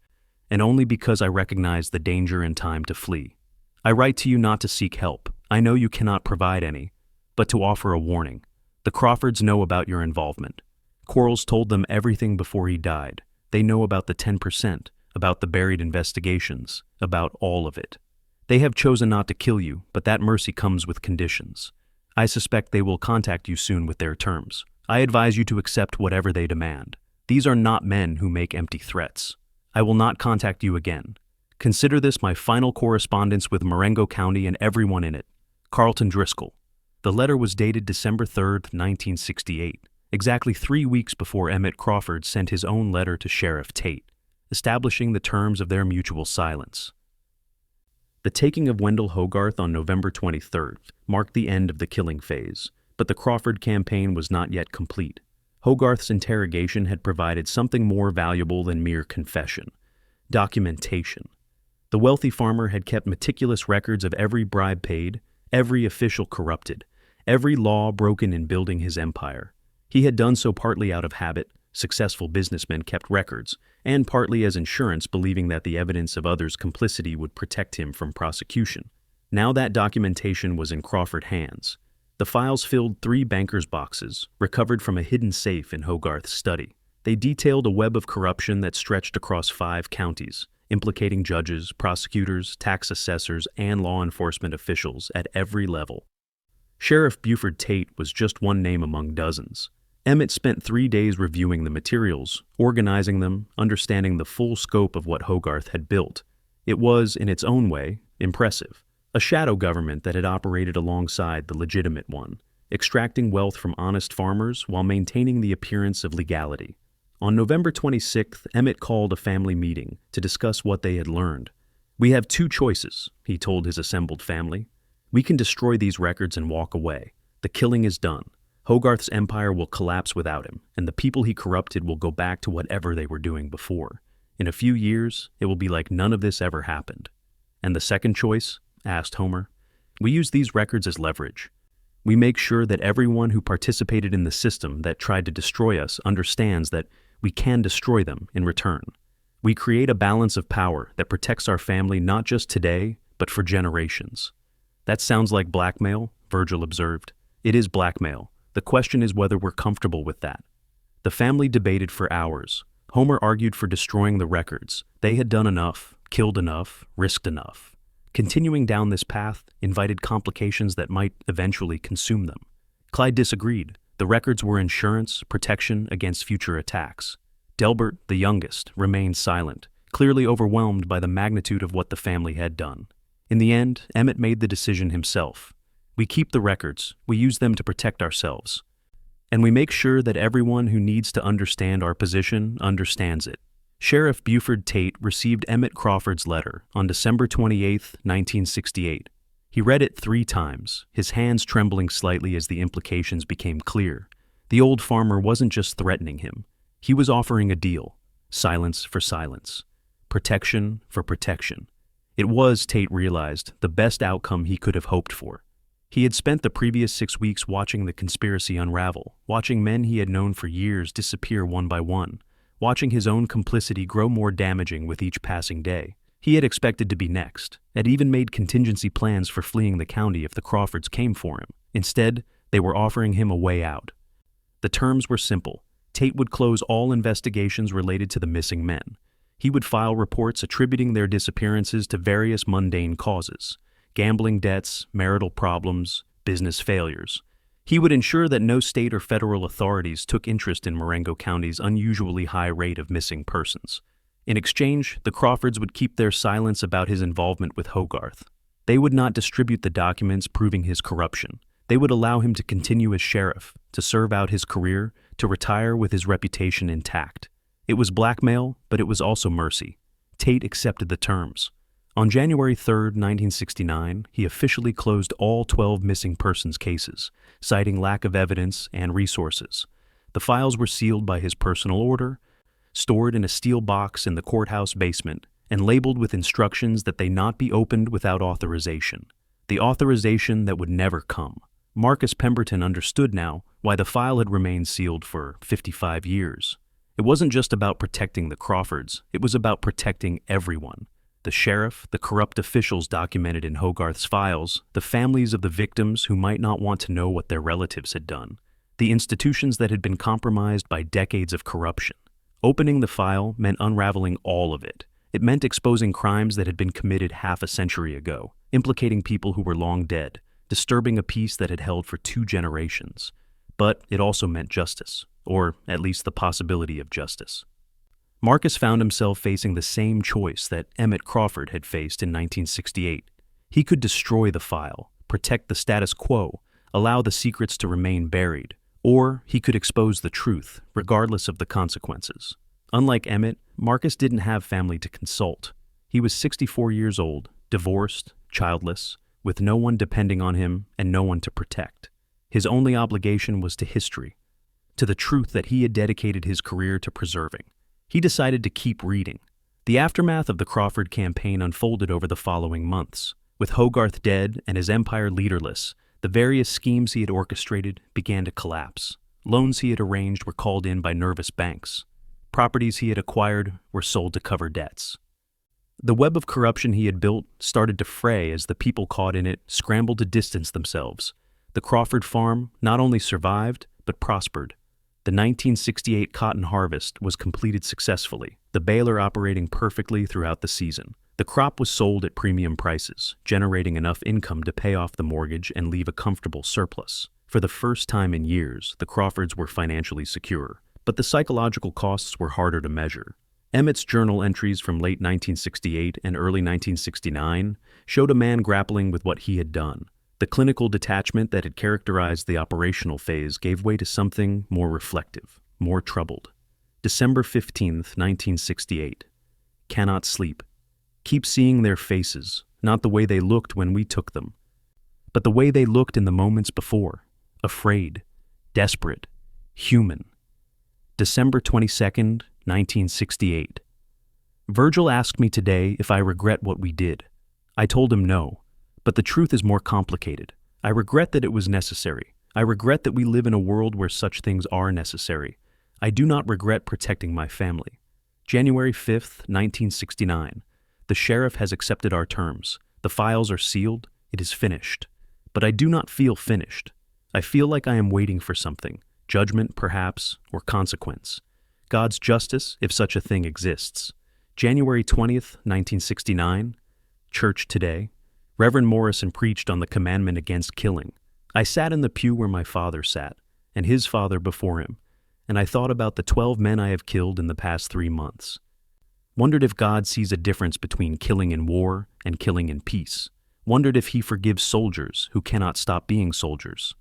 and only because I recognize the danger and time to flee. I write to you not to seek help. I know you cannot provide any, but to offer a warning. The Crawfords know about your involvement. Quarles told them everything before he died. They know about the 10%, about the buried investigations, about all of it. They have chosen not to kill you, but that mercy comes with conditions. I suspect they will contact you soon with their terms. I advise you to accept whatever they demand. These are not men who make empty threats. I will not contact you again. Consider this my final correspondence with Marengo County and everyone in it. Carlton Driscoll." The letter was dated December 3, 1968, exactly 3 weeks before Emmett Crawford sent his own letter to Sheriff Tate, establishing the terms of their mutual silence. The taking of Wendell Hogarth on November 23rd marked the end of the killing phase, but the Crawford campaign was not yet complete. Hogarth's interrogation had provided something more valuable than mere confession: documentation. The wealthy farmer had kept meticulous records of every bribe paid, every official corrupted, every law broken in building his empire. He had done so partly out of habit — successful businessmen kept records — and partly as insurance, believing that the evidence of others' complicity would protect him from prosecution. Now that documentation was in Crawford hands. The files filled 3 bankers' boxes, recovered from a hidden safe in Hogarth's study. They detailed a web of corruption that stretched across 5 counties, implicating judges, prosecutors, tax assessors, and law enforcement officials at every level. Sheriff Buford Tate was just one name among dozens. Emmett spent 3 days reviewing the materials, organizing them, understanding the full scope of what Hogarth had built. It was, in its own way, impressive. A shadow government that had operated alongside the legitimate one, extracting wealth from honest farmers while maintaining the appearance of legality. On November 26th, Emmett called a family meeting to discuss what they had learned. "We have 2 choices," he told his assembled family. "We can destroy these records and walk away. The killing is done. Hogarth's empire will collapse without him, and the people he corrupted will go back to whatever they were doing before. In a few years, it will be like none of this ever happened." "And the second choice?" asked Homer. "We use these records as leverage. We make sure that everyone who participated in the system that tried to destroy us understands that we can destroy them in return. We create a balance of power that protects our family not just today, but for generations." "That sounds like blackmail," Virgil observed. "It is blackmail. The question is whether we're comfortable with that." The family debated for hours. Homer argued for destroying the records. They had done enough. killed enough, risked enough. Continuing down this path invited complications that might eventually consume them. Clyde disagreed. The records were insurance, protection against future attacks. Delbert, the youngest, remained silent, clearly overwhelmed by the magnitude of what the family had done. In the end, Emmett made the decision himself. We keep the records, we use them to protect ourselves. And we make sure that everyone who needs to understand our position understands it. Sheriff Buford Tate received Emmett Crawford's letter on December 28, 1968. He read it 3 times, his hands trembling slightly as the implications became clear. The old farmer wasn't just threatening him. He was offering a deal. Silence for silence. Protection for protection. It was, Tate realized, the best outcome he could have hoped for. He had spent the previous 6 weeks watching the conspiracy unravel, watching men he had known for years disappear one by one, watching his own complicity grow more damaging with each passing day. He had expected to be next, had even made contingency plans for fleeing the county if the Crawfords came for him. Instead, they were offering him a way out. The terms were simple. Tate would close all investigations related to the missing men. He would file reports attributing their disappearances to various mundane causes: gambling debts, marital problems, business failures. He would ensure that no state or federal authorities took interest in Marengo County's unusually high rate of missing persons. In exchange, the Crawfords would keep their silence about his involvement with Hogarth. They would not distribute the documents proving his corruption. They would allow him to continue as sheriff, to serve out his career, to retire with his reputation intact. It was blackmail, but it was also mercy. Tate accepted the terms. On January 3, 1969, he officially closed all 12 missing persons cases, citing lack of evidence and resources. The files were sealed by his personal order, stored in a steel box in the courthouse basement, and labeled with instructions that they not be opened without authorization. The authorization that would never come. Marcus Pemberton understood now why the file had remained sealed for 55 years. It wasn't just about protecting the Crawfords, it was about protecting everyone. The sheriff, the corrupt officials documented in Hogarth's files, the families of the victims who might not want to know what their relatives had done, the institutions that had been compromised by decades of corruption. Opening the file meant unraveling all of it. It meant exposing crimes that had been committed half a century ago, implicating people who were long dead, disturbing a peace that had held for 2 generations. But it also meant justice, or at least the possibility of justice. Marcus found himself facing the same choice that Emmett Crawford had faced in 1968. He could destroy the file, protect the status quo, allow the secrets to remain buried, or he could expose the truth, regardless of the consequences. Unlike Emmett, Marcus didn't have family to consult. He was 64 years old, divorced, childless, with no one depending on him and no one to protect. His only obligation was to history, to the truth that he had dedicated his career to preserving. He decided to keep reading. The aftermath of the Crawford campaign unfolded over the following months. With Hogarth dead and his empire leaderless, the various schemes he had orchestrated began to collapse. Loans he had arranged were called in by nervous banks. Properties he had acquired were sold to cover debts. The web of corruption he had built started to fray as the people caught in it scrambled to distance themselves. The Crawford farm not only survived, but prospered. The 1968 cotton harvest was completed successfully, the baler operating perfectly throughout the season. The crop was sold at premium prices, generating enough income to pay off the mortgage and leave a comfortable surplus. For the first time in years, the Crawfords were financially secure, but the psychological costs were harder to measure. Emmett's journal entries from late 1968 and early 1969 showed a man grappling with what he had done. The clinical detachment that had characterized the operational phase gave way to something more reflective, more troubled. December 15, 1968. Cannot sleep. Keep seeing their faces, not the way they looked when we took them, but the way they looked in the moments before. Afraid, desperate, human. December 22, 1968. Virgil asked me today if I regret what we did. I told him no. But the truth is more complicated. I regret that it was necessary. I regret that we live in a world where such things are necessary. I do not regret protecting my family. January 5th, 1969. The sheriff has accepted our terms. The files are sealed. It is finished. But I do not feel finished. I feel like I am waiting for something. Judgment, perhaps, or consequence. God's justice, if such a thing exists. January 20th, 1969. Church today. Reverend Morrison preached on the commandment against killing. I sat in the pew where my father sat, and his father before him, and I thought about the 12 men I have killed in the past 3 months. Wondered if God sees a difference between killing in war and killing in peace. Wondered if he forgives soldiers who cannot stop being soldiers.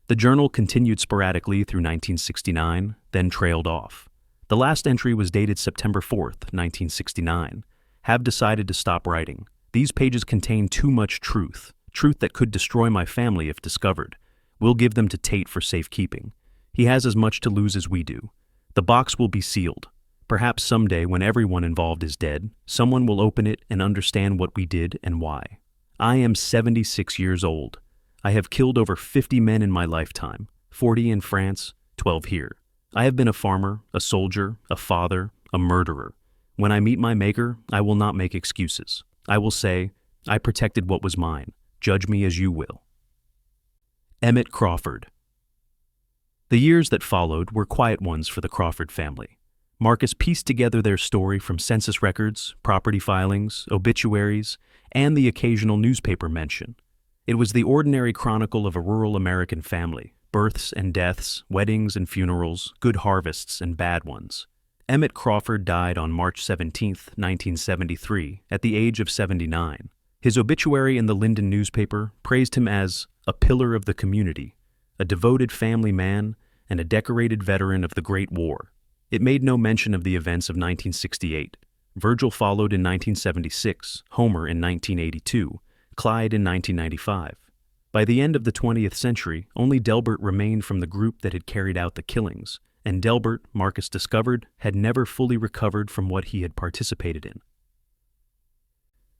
The journal continued sporadically through 1969, then trailed off. The last entry was dated September 4th, 1969. Have decided to stop writing. These pages contain too much truth that could destroy my family if discovered. We'll give them to Tate for safekeeping. He has as much to lose as we do. The box will be sealed. Perhaps someday, when everyone involved is dead, someone will open it and understand what we did and why. I am 76 years old. I have killed over 50 men in my lifetime, 40 in France, 12 here. I have been a farmer, a soldier, a father, a murderer. When I meet my maker, I will not make excuses. I will say, I protected what was mine. Judge me as you will. Emmett Crawford. The years that followed were quiet ones for the Crawford family. Marcus pieced together their story from census records, property filings, obituaries, and the occasional newspaper mention. It was the ordinary chronicle of a rural American family, births and deaths, weddings and funerals, good harvests and bad ones. Emmett Crawford died on March 17, 1973, at the age of 79. His obituary in the Linden newspaper praised him as a pillar of the community, a devoted family man, and a decorated veteran of the Great War. It made no mention of the events of 1968. Virgil followed in 1976, Homer in 1982, Clyde in 1995. By the end of the 20th century, only Delbert remained from the group that had carried out the killings, and Delbert, Marcus discovered, had never fully recovered from what he had participated in.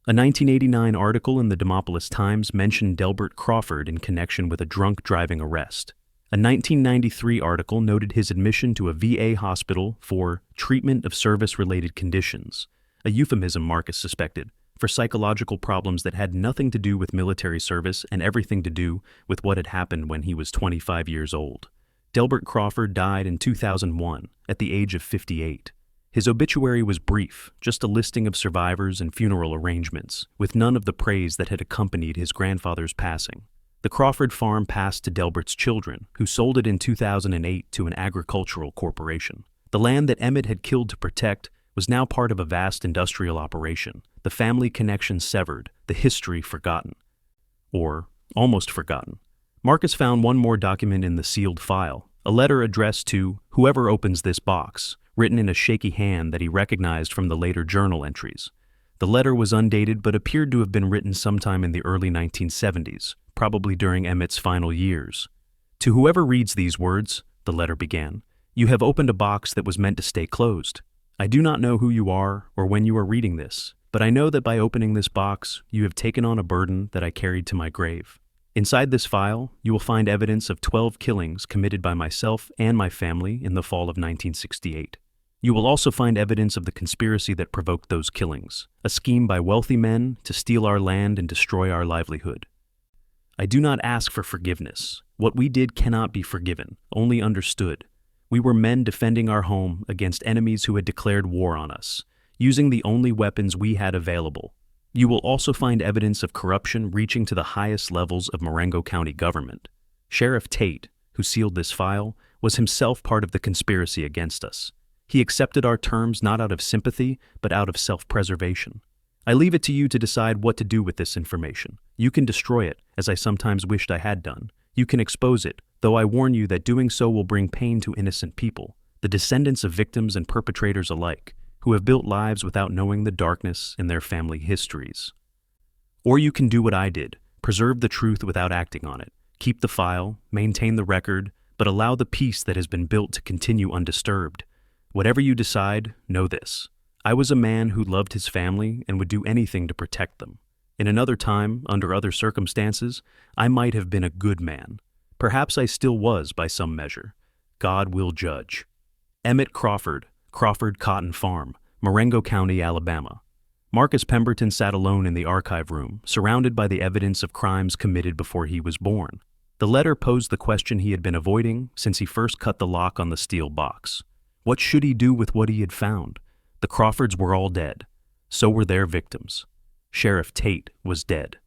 A 1989 article in the Demopolis Times mentioned Delbert Crawford in connection with a drunk driving arrest. A 1993 article noted his admission to a VA hospital for treatment of service-related conditions, a euphemism Marcus suspected, for psychological problems that had nothing to do with military service and everything to do with what had happened when he was 25 years old. Delbert Crawford died in 2001 at the age of 58. His obituary was brief, just a listing of survivors and funeral arrangements, with none of the praise that had accompanied his grandfather's passing. The Crawford farm passed to Delbert's children, who sold it in 2008 to an agricultural corporation. The land that Emmett had killed to protect was now part of a vast industrial operation, the family connection severed, the history forgotten. Or almost forgotten. Marcus found one more document in the sealed file, a letter addressed to whoever opens this box, written in a shaky hand that he recognized from the later journal entries. The letter was undated but appeared to have been written sometime in the early 1970s, probably during Emmett's final years. To whoever reads these words, the letter began, you have opened a box that was meant to stay closed. I do not know who you are or when you are reading this, but I know that by opening this box, you have taken on a burden that I carried to my grave. Inside this file, you will find evidence of 12 killings committed by myself and my family in the fall of 1968. You will also find evidence of the conspiracy that provoked those killings, a scheme by wealthy men to steal our land and destroy our livelihood. I do not ask for forgiveness. What we did cannot be forgiven, only understood. We were men defending our home against enemies who had declared war on us, using the only weapons we had available. You will also find evidence of corruption reaching to the highest levels of Marengo County government. Sheriff Tate, who sealed this file, was himself part of the conspiracy against us. He accepted our terms not out of sympathy, but out of self-preservation. I leave it to you to decide what to do with this information. You can destroy it, as I sometimes wished I had done. You can expose it, though I warn you that doing so will bring pain to innocent people, the descendants of victims and perpetrators alike, who have built lives without knowing the darkness in their family histories. Or you can do what I did, preserve the truth without acting on it, keep the file, maintain the record, but allow the peace that has been built to continue undisturbed. Whatever you decide, know this. I was a man who loved his family and would do anything to protect them. In another time, under other circumstances, I might have been a good man. Perhaps I still was by some measure. God will judge. Emmett Crawford, Crawford Cotton Farm, Marengo County, Alabama. Marcus Pemberton sat alone in the archive room, surrounded by the evidence of crimes committed before he was born. The letter posed the question he had been avoiding since he first cut the lock on the steel box. What should he do with what he had found? The Crawfords were all dead. so were their victims. Sheriff Tate was dead.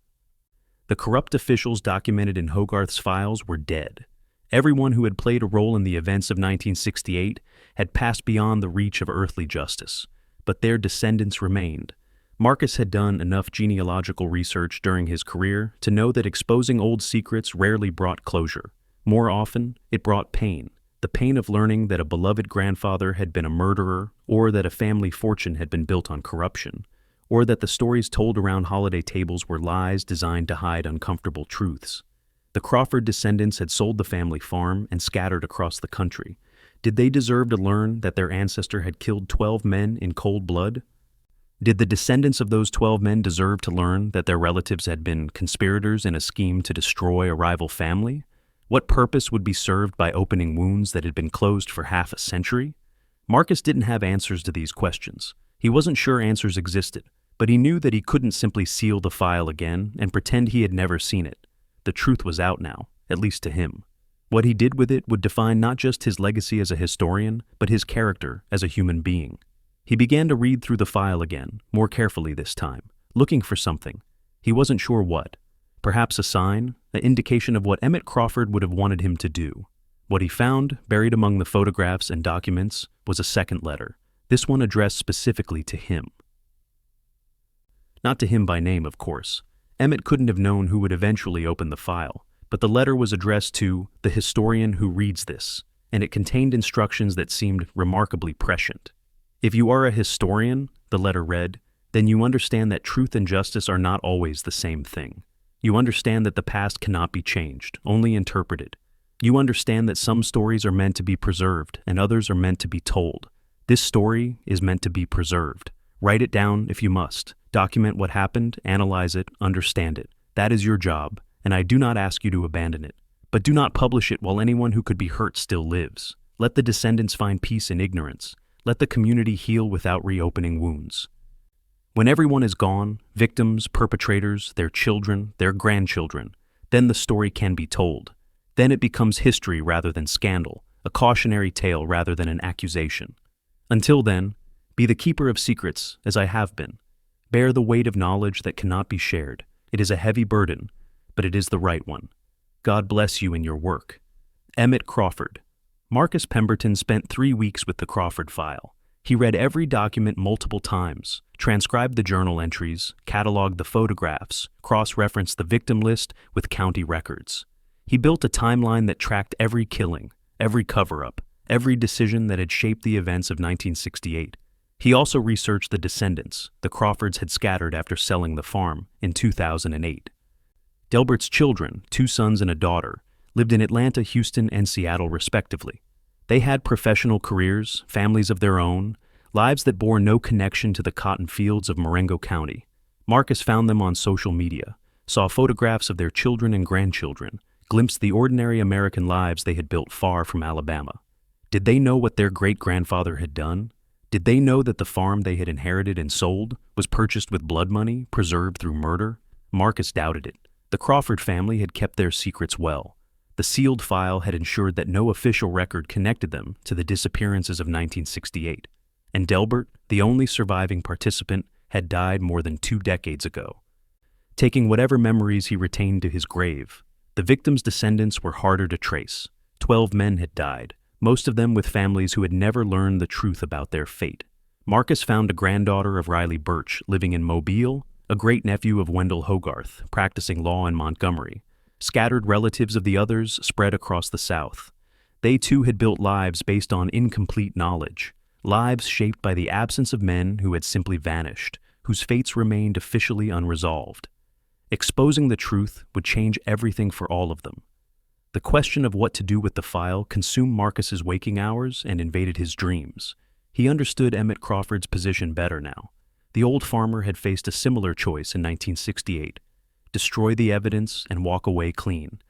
The corrupt officials documented in Hogarth's files were dead. Everyone who had played a role in the events of 1968 had passed beyond the reach of earthly justice, but their descendants remained. Marcus had done enough genealogical research during his career to know that exposing old secrets rarely brought closure. More often, it brought pain. The pain of learning that a beloved grandfather had been a murderer, or that a family fortune had been built on corruption, or that the stories told around holiday tables were lies designed to hide uncomfortable truths. The Crawford descendants had sold the family farm and scattered across the country. Did they deserve to learn that their ancestor had killed 12 men in cold blood? Did the descendants of those 12 men deserve to learn that their relatives had been conspirators in a scheme to destroy a rival family? What purpose would be served by opening wounds that had been closed for half a century? Marcus didn't have answers to these questions. He wasn't sure answers existed, but he knew that he couldn't simply seal the file again and pretend he had never seen it. The truth was out now, at least to him. What he did with it would define not just his legacy as a historian, but his character as a human being. He began to read through the file again, more carefully this time, looking for something. He wasn't sure what. Perhaps a sign, an indication of what Emmett Crawford would have wanted him to do. What he found, buried among the photographs and documents, was a second letter, this one addressed specifically to him. Not to him by name, of course. Emmett couldn't have known who would eventually open the file, but the letter was addressed to the historian who reads this, and it contained instructions that seemed remarkably prescient. If you are a historian, the letter read, then you understand that truth and justice are not always the same thing. You understand that the past cannot be changed, only interpreted. You understand that some stories are meant to be preserved and others are meant to be told. This story is meant to be preserved. Write it down if you must. Document what happened, analyze it, understand it. That is your job, and I do not ask you to abandon it. But do not publish it while anyone who could be hurt still lives. Let the descendants find peace in ignorance. Let the community heal without reopening wounds. When everyone is gone, victims, perpetrators, their children, their grandchildren, then the story can be told. Then it becomes history rather than scandal, a cautionary tale rather than an accusation. Until then, be the keeper of secrets, as I have been. Bear the weight of knowledge that cannot be shared. It is a heavy burden, but it is the right one. God bless you in your work. Emmett Crawford. Marcus Pemberton spent 3 weeks with the Crawford file. He read every document multiple times, transcribed the journal entries, cataloged the photographs, cross-referenced the victim list with county records. He built a timeline that tracked every killing, every cover-up, every decision that had shaped the events of 1968. He also researched the descendants the Crawfords had scattered after selling the farm in 2008. Delbert's children, 2 sons and a daughter, lived in Atlanta, Houston, and Seattle respectively. They had professional careers, families of their own, lives that bore no connection to the cotton fields of Marengo County. Marcus found them on social media, saw photographs of their children and grandchildren, glimpsed the ordinary American lives they had built far from Alabama. Did they know what their great-grandfather had done? Did they know that the farm they had inherited and sold was purchased with blood money, preserved through murder? Marcus doubted it. The Crawford family had kept their secrets well. The sealed file had ensured that no official record connected them to the disappearances of 1968. And Delbert, the only surviving participant, had died more than 2 decades ago. Taking whatever memories he retained to his grave, the victims' descendants were harder to trace. 12 men had died, most of them with families who had never learned the truth about their fate. Marcus found a granddaughter of Riley Birch living in Mobile, a great-nephew of Wendell Hogarth practicing law in Montgomery, scattered relatives of the others spread across the South. They too had built lives based on incomplete knowledge, lives shaped by the absence of men who had simply vanished, whose fates remained officially unresolved. Exposing the truth would change everything for all of them. The question of what to do with the file consumed Marcus's waking hours and invaded his dreams. He understood Emmett Crawford's position better now. The old farmer had faced a similar choice in 1968: destroy the evidence and walk away clean,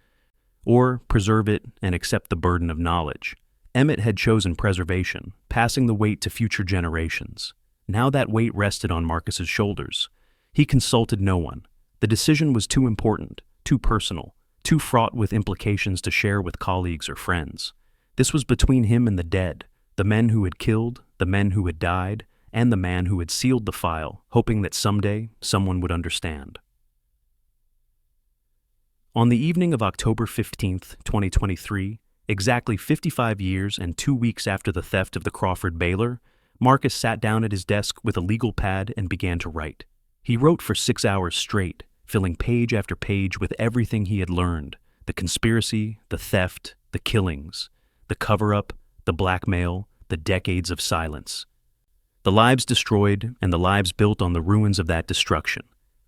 or preserve it and accept the burden of knowledge. Emmett had chosen preservation, passing the weight to future generations. Now that weight rested on Marcus's shoulders. He consulted no one. The decision was too important, too personal, too fraught with implications to share with colleagues or friends. This was between him and the dead, the men who had killed, the men who had died, and the man who had sealed the file, hoping that someday someone would understand. On the evening of October 15, 2023, exactly 55 years and 2 weeks after the theft of the Crawford Baler, Marcus sat down at his desk with a legal pad and began to write. He wrote for 6 hours straight, filling page after page with everything he had learned: the conspiracy, the theft, the killings, the cover-up, the blackmail, the decades of silence. The lives destroyed and the lives built on the ruins of that destruction.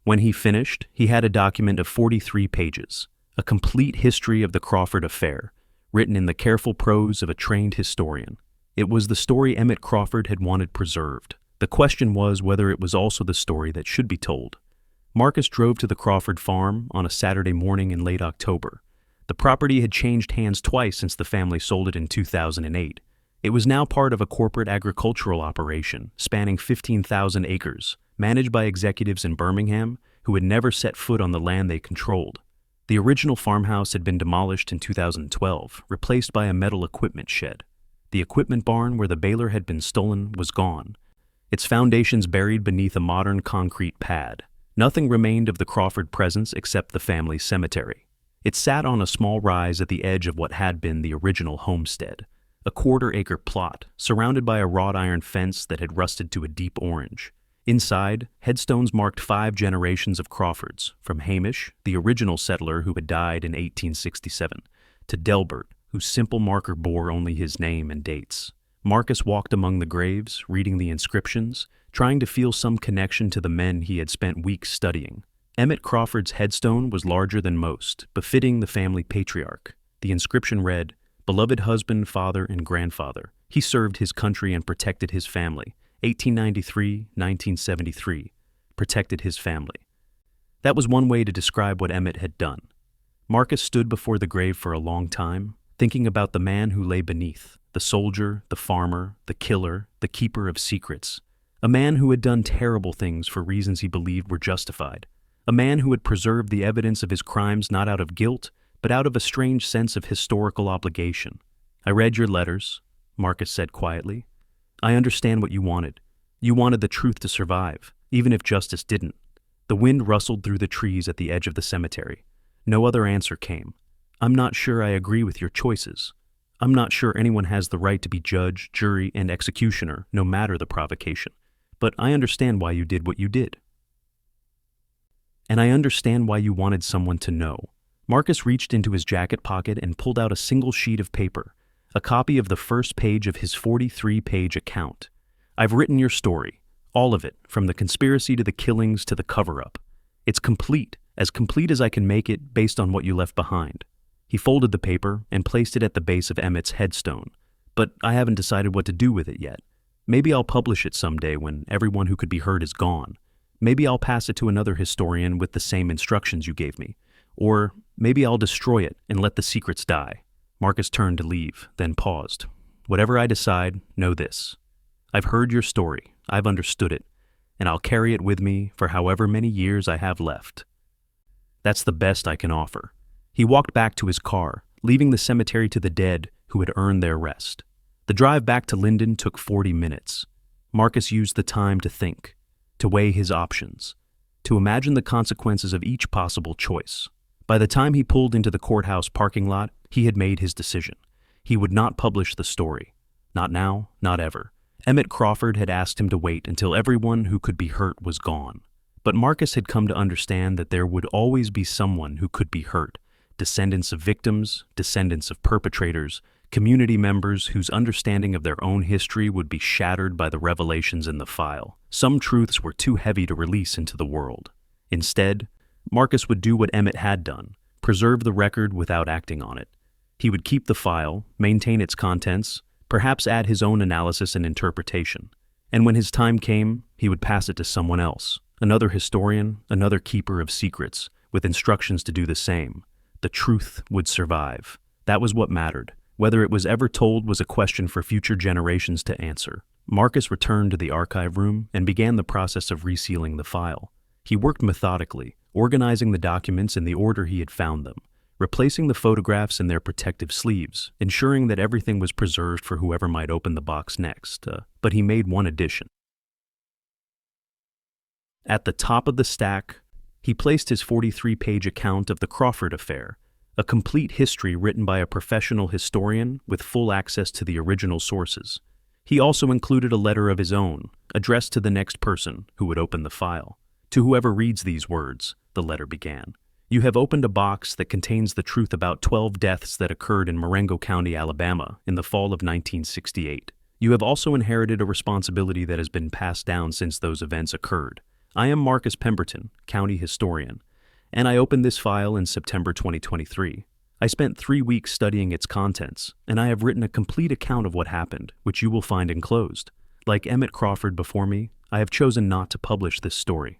When he finished, he had a document of 43 pages, a complete history of the Crawford affair, written in the careful prose of a trained historian. It was the story Emmett Crawford had wanted preserved. The question was whether it was also the story that should be told. Marcus drove to the Crawford farm on a Saturday morning in late October. The property had changed hands twice since the family sold it in 2008. It was now part of a corporate agricultural operation spanning 15,000 acres, managed by executives in Birmingham who had never set foot on the land they controlled. The original farmhouse had been demolished in 2012, replaced by a metal equipment shed. The equipment barn where the Baler had been stolen was gone, its foundations buried beneath a modern concrete pad. Nothing remained of the Crawford presence except the family cemetery. It sat on a small rise at the edge of what had been the original homestead, a quarter-acre plot surrounded by a wrought iron fence that had rusted to a deep orange. Inside, headstones marked 5 generations of Crawfords, from Hamish, the original settler who had died in 1867, to Delbert, whose simple marker bore only his name and dates. Marcus walked among the graves, reading the inscriptions, trying to feel some connection to the men he had spent weeks studying. Emmett Crawford's headstone was larger than most, befitting the family patriarch. The inscription read, "Beloved husband, father, and grandfather. He served his country and protected his family. 1893-1973. Protected his family." That was one way to describe what Emmett had done. Marcus stood before the grave for a long time, thinking about the man who lay beneath, the soldier, the farmer, the killer, the keeper of secrets. A man who had done terrible things for reasons he believed were justified. A man who had preserved the evidence of his crimes not out of guilt, but out of a strange sense of historical obligation. "I read your letters," Marcus said quietly. "I understand what you wanted. You wanted the truth to survive, even if justice didn't." The wind rustled through the trees at the edge of the cemetery. No other answer came. "I'm not sure I agree with your choices. I'm not sure anyone has the right to be judge, jury, and executioner, no matter the provocation. But I understand why you did what you did. And I understand why you wanted someone to know." Marcus reached into his jacket pocket and pulled out a single sheet of paper, a copy of the first page of his 43-page account. "I've written your story, all of it, from the conspiracy to the killings to the cover-up. It's complete as I can make it based on what you left behind." He folded the paper and placed it at the base of Emmett's headstone. "But I haven't decided what to do with it yet. Maybe I'll publish it someday when everyone who could be heard is gone. Maybe I'll pass it to another historian with the same instructions you gave me. Or maybe I'll destroy it and let the secrets die." Marcus turned to leave, then paused. "Whatever I decide, know this. I've heard your story, I've understood it, and I'll carry it with me for however many years I have left. That's the best I can offer." He walked back to his car, leaving the cemetery to the dead who had earned their rest. The drive back to Linden took 40 minutes. Marcus used the time to think, to weigh his options, to imagine the consequences of each possible choice. By the time he pulled into the courthouse parking lot, he had made his decision. He would not publish the story. Not now, not ever. Emmett Crawford had asked him to wait until everyone who could be hurt was gone. But Marcus had come to understand that there would always be someone who could be hurt. Descendants of victims, descendants of perpetrators, community members whose understanding of their own history would be shattered by the revelations in the file. Some truths were too heavy to release into the world. Instead, Marcus would do what Emmett had done, preserve the record without acting on it. He would keep the file, maintain its contents, perhaps add his own analysis and interpretation. And when his time came, he would pass it to someone else, another historian, another keeper of secrets, with instructions to do the same. The truth would survive. That was what mattered. Whether it was ever told was a question for future generations to answer. Marcus returned to the archive room and began the process of resealing the file. He worked methodically, organizing the documents in the order he had found them, replacing the photographs in their protective sleeves, ensuring that everything was preserved for whoever might open the box next. But he made one addition. At the top of the stack, he placed his 43-page account of the Crawford affair, a complete history written by a professional historian with full access to the original sources. He also included a letter of his own, addressed to the next person who would open the file. To whoever reads these words, the letter began. You have opened a box that contains the truth about 12 deaths that occurred in Marengo County, Alabama, in the fall of 1968. You have also inherited a responsibility that has been passed down since those events occurred. I am Marcus Pemberton, county historian, and I opened this file in September 2023. I spent 3 weeks studying its contents, and I have written a complete account of what happened, which you will find enclosed. Like Emmett Crawford before me, I have chosen not to publish this story.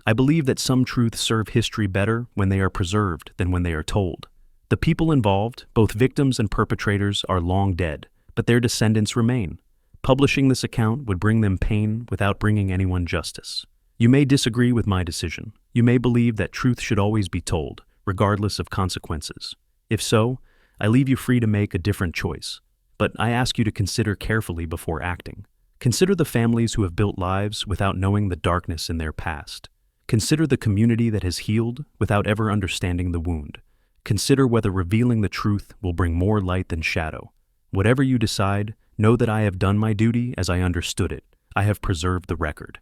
I believe that some truths serve history better when they are preserved than when they are told. The people involved, both victims and perpetrators, are long dead, but their descendants remain. Publishing this account would bring them pain without bringing anyone justice. You may disagree with my decision. You may believe that truth should always be told, regardless of consequences. If so, I leave you free to make a different choice, but I ask you to consider carefully before acting. Consider the families who have built lives without knowing the darkness in their past. Consider the community that has healed without ever understanding the wound. Consider whether revealing the truth will bring more light than shadow. Whatever you decide, know that I have done my duty as I understood it. I have preserved the record.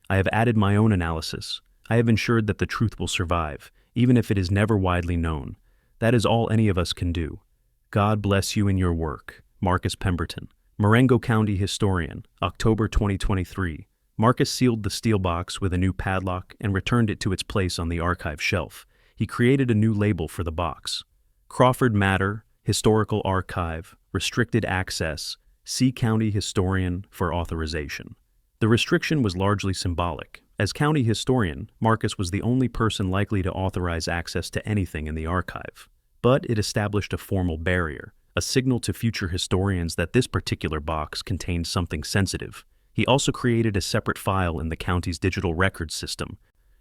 I have added my own analysis. I have ensured that the truth will survive, even if it is never widely known. That is all any of us can do. God bless you in your work. Marcus Pemberton, Marengo County historian, October 2023. Marcus sealed the steel box with a new padlock and returned it to its place on the archive shelf. He created a new label for the box. Crawford Matter, Historical Archive, Restricted Access, see County Historian for authorization. The restriction was largely symbolic. As county historian, Marcus was the only person likely to authorize access to anything in the archive. But it established a formal barrier, a signal to future historians that this particular box contained something sensitive. He also created a separate file in the county's digital records system,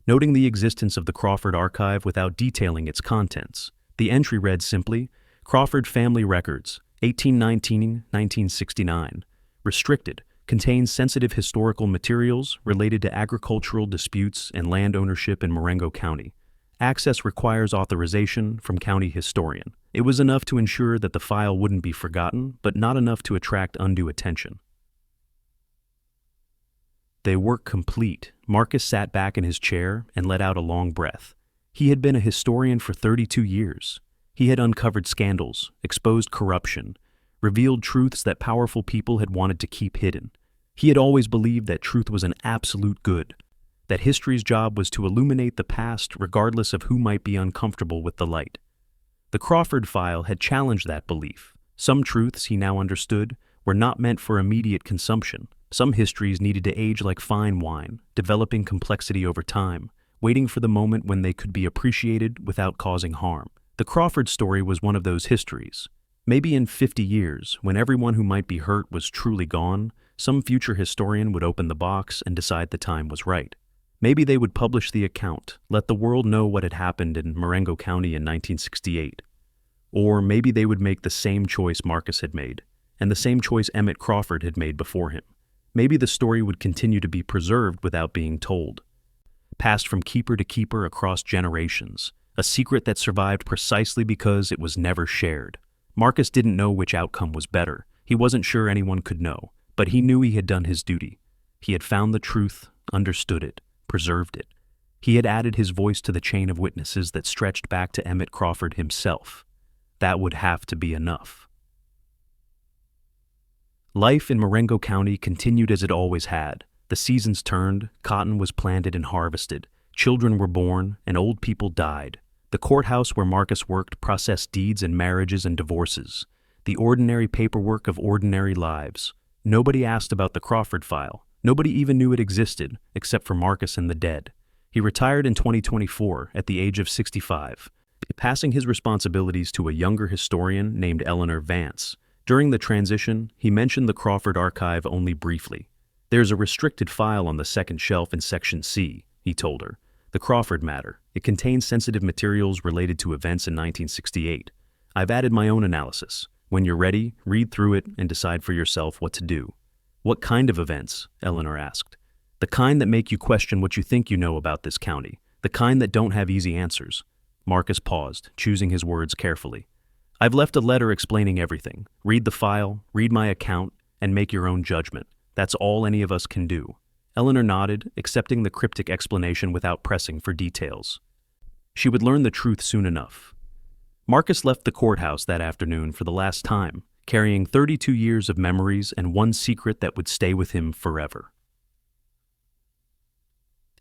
noting the existence of the Crawford archive without detailing its contents. The entry read simply, Crawford Family Records, 1819-1969. Restricted, contains sensitive historical materials related to agricultural disputes and land ownership in Marengo County. Access requires authorization from county historian. It was enough to ensure that the file wouldn't be forgotten, but not enough to attract undue attention. They were complete. Marcus sat back in his chair and let out a long breath. He had been a historian for 32 years. He had uncovered scandals, exposed corruption, revealed truths that powerful people had wanted to keep hidden. He had always believed that truth was an absolute good, that history's job was to illuminate the past regardless of who might be uncomfortable with the light. The Crawford file had challenged that belief. Some truths, he now understood, were not meant for immediate consumption. Some histories needed to age like fine wine, developing complexity over time, waiting for the moment when they could be appreciated without causing harm. The Crawford story was one of those histories. Maybe in 50 years, when everyone who might be hurt was truly gone, some future historian would open the box and decide the time was right. Maybe they would publish the account, let the world know what had happened in Marengo County in 1968. Or maybe they would make the same choice Marcus had made, and the same choice Emmett Crawford had made before him. Maybe the story would continue to be preserved without being told, passed from keeper to keeper across generations, a secret that survived precisely because it was never shared. Marcus didn't know which outcome was better. He wasn't sure anyone could know, but he knew he had done his duty. He had found the truth, understood it, preserved it. He had added his voice to the chain of witnesses that stretched back to Emmett Crawford himself. That would have to be enough. Life in Marengo County continued as it always had. The seasons turned, cotton was planted and harvested, children were born, and old people died. The courthouse where Marcus worked processed deeds and marriages and divorces, the ordinary paperwork of ordinary lives. Nobody asked about the Crawford file. Nobody even knew it existed, except for Marcus and the dead. He retired in 2024 at the age of 65, passing his responsibilities to a younger historian named Eleanor Vance. During the transition, he mentioned the Crawford archive only briefly. There's a restricted file on the second shelf in Section C, he told her. The Crawford matter. It contains sensitive materials related to events in 1968. I've added my own analysis. When you're ready, read through it and decide for yourself what to do. What kind of events? Eleanor asked. The kind that make you question what you think you know about this county. The kind that don't have easy answers. Marcus paused, choosing his words carefully. I've left a letter explaining everything. Read the file, read my account, and make your own judgment. That's all any of us can do. Eleanor nodded, accepting the cryptic explanation without pressing for details. She would learn the truth soon enough. Marcus left the courthouse that afternoon for the last time, carrying 32 years of memories and one secret that would stay with him forever.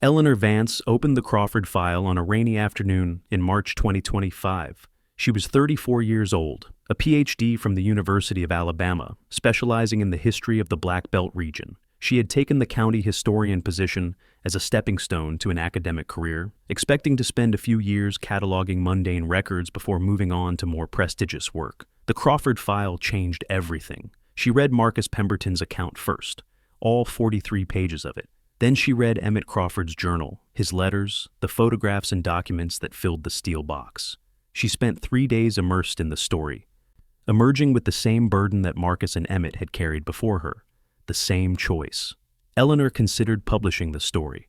Eleanor Vance opened the Crawford file on a rainy afternoon in March 2025. She was 34 years old, a PhD from the University of Alabama, specializing in the history of the Black Belt region. She had taken the county historian position as a stepping stone to an academic career, expecting to spend a few years cataloging mundane records before moving on to more prestigious work. The Crawford file changed everything. She read Marcus Pemberton's account first, all 43 pages of it. Then she read Emmett Crawford's journal, his letters, the photographs and documents that filled the steel box. She spent 3 days immersed in the story, emerging with the same burden that Marcus and Emmett had carried before her, the same choice. Eleanor considered publishing the story.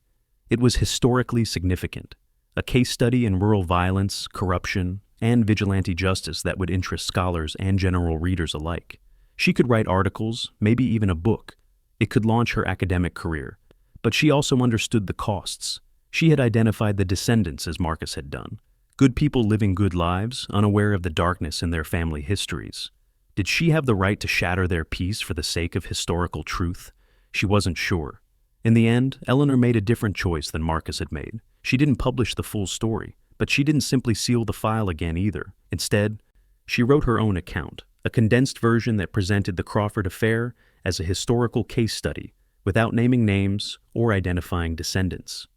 It was historically significant, a case study in rural violence, corruption, and vigilante justice that would interest scholars and general readers alike. She could write articles, maybe even a book. It could launch her academic career. But she also understood the costs. She had identified the descendants as Marcus had done. Good people living good lives, unaware of the darkness in their family histories. Did she have the right to shatter their peace for the sake of historical truth? She wasn't sure. In the end, Eleanor made a different choice than Marcus had made. She didn't publish the full story, but she didn't simply seal the file again either. Instead, she wrote her own account, a condensed version that presented the Crawford affair as a historical case study, without naming names or identifying descendants.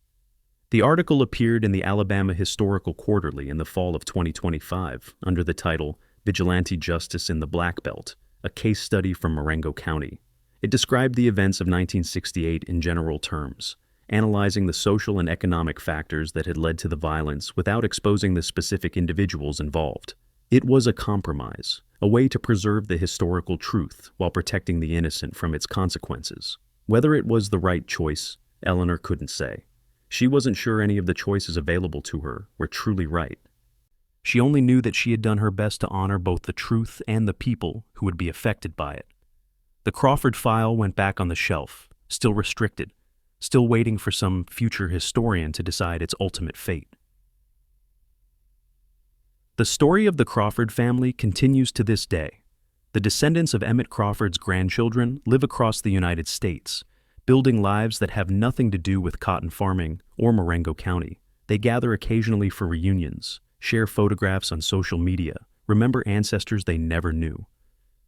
The article appeared in the Alabama Historical Quarterly in the fall of 2025 under the title Vigilante Justice in the Black Belt, a case study from Marengo County. It described the events of 1968 in general terms, analyzing the social and economic factors that had led to the violence without exposing the specific individuals involved. It was a compromise, a way to preserve the historical truth while protecting the innocent from its consequences. Whether it was the right choice, Eleanor couldn't say. She wasn't sure any of the choices available to her were truly right. She only knew that she had done her best to honor both the truth and the people who would be affected by it. The Crawford file went back on the shelf, still restricted, still waiting for some future historian to decide its ultimate fate. The story of the Crawford family continues to this day. The descendants of Emmett Crawford's grandchildren live across the United States, building lives that have nothing to do with cotton farming or Marengo County. They gather occasionally for reunions, share photographs on social media, remember ancestors they never knew.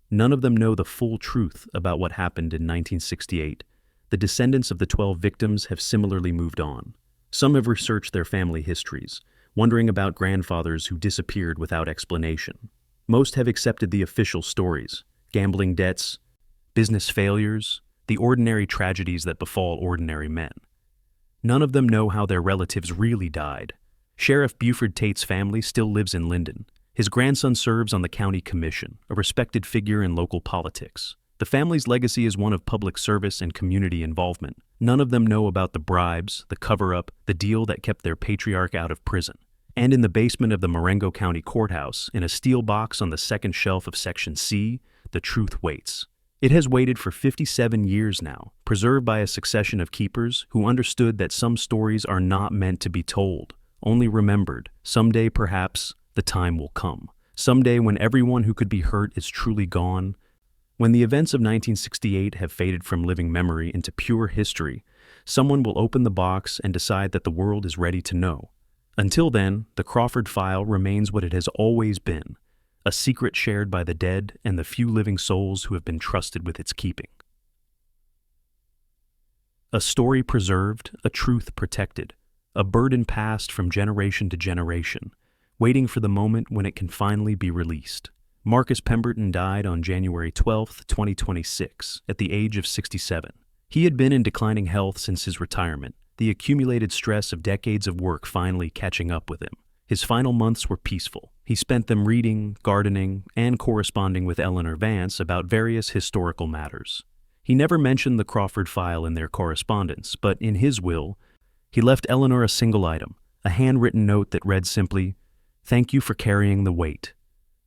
None of them know the full truth about what happened in 1968. The descendants of the 12 victims have similarly moved on. Some have researched their family histories, wondering about grandfathers who disappeared without explanation. Most have accepted the official stories, gambling debts, business failures, the ordinary tragedies that befall ordinary men. None of them know how their relatives really died. Sheriff Buford Tate's family still lives in Linden. His grandson serves on the county commission, a respected figure in local politics. The family's legacy is one of public service and community involvement. None of them know about the bribes, the cover-up, the deal that kept their patriarch out of prison. And in the basement of the Marengo County courthouse, in a steel box on the second shelf of Section C, the truth waits. It has waited for 57 years now, preserved by a succession of keepers who understood that some stories are not meant to be told, only remembered. Someday, perhaps, the time will come. Someday when everyone who could be hurt is truly gone. When the events of 1968 have faded from living memory into pure history, someone will open the box and decide that the world is ready to know. Until then, the Crawford file remains what it has always been, a secret shared by the dead and the few living souls who have been trusted with its keeping. A story preserved, a truth protected, a burden passed from generation to generation, waiting for the moment when it can finally be released. Marcus Pemberton died on January 12, 2026, at the age of 67. He had been in declining health since his retirement, the accumulated stress of decades of work finally catching up with him. His final months were peaceful. He spent them reading, gardening, and corresponding with Eleanor Vance about various historical matters. He never mentioned the Crawford file in their correspondence, but in his will, he left Eleanor a single item, a handwritten note that read simply, "Thank you for carrying the weight.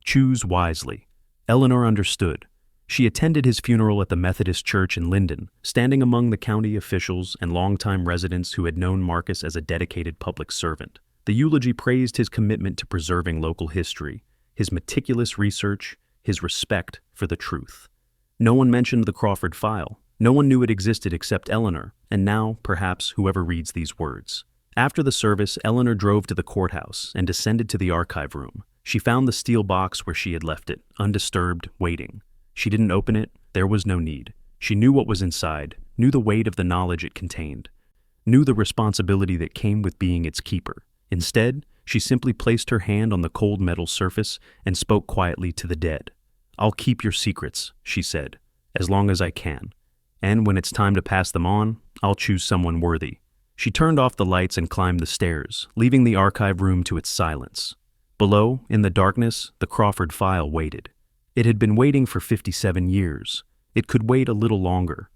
Choose wisely." Eleanor understood. She attended his funeral at the Methodist Church in Linden, standing among the county officials and longtime residents who had known Marcus as a dedicated public servant. The eulogy praised his commitment to preserving local history, his meticulous research, his respect for the truth. No one mentioned the Crawford file. No one knew it existed except Eleanor, and now, perhaps, whoever reads these words. After the service, Eleanor drove to the courthouse and descended to the archive room. She found the steel box where she had left it, undisturbed, waiting. She didn't open it. There was no need. She knew what was inside, knew the weight of the knowledge it contained, knew the responsibility that came with being its keeper. Instead, she simply placed her hand on the cold metal surface and spoke quietly to the dead. "I'll keep your secrets," she said, "as long as I can. And when it's time to pass them on, I'll choose someone worthy." She turned off the lights and climbed the stairs, leaving the archive room to its silence. Below, in the darkness, the Crawford file waited. It had been waiting for 57 years. It could wait a little longer.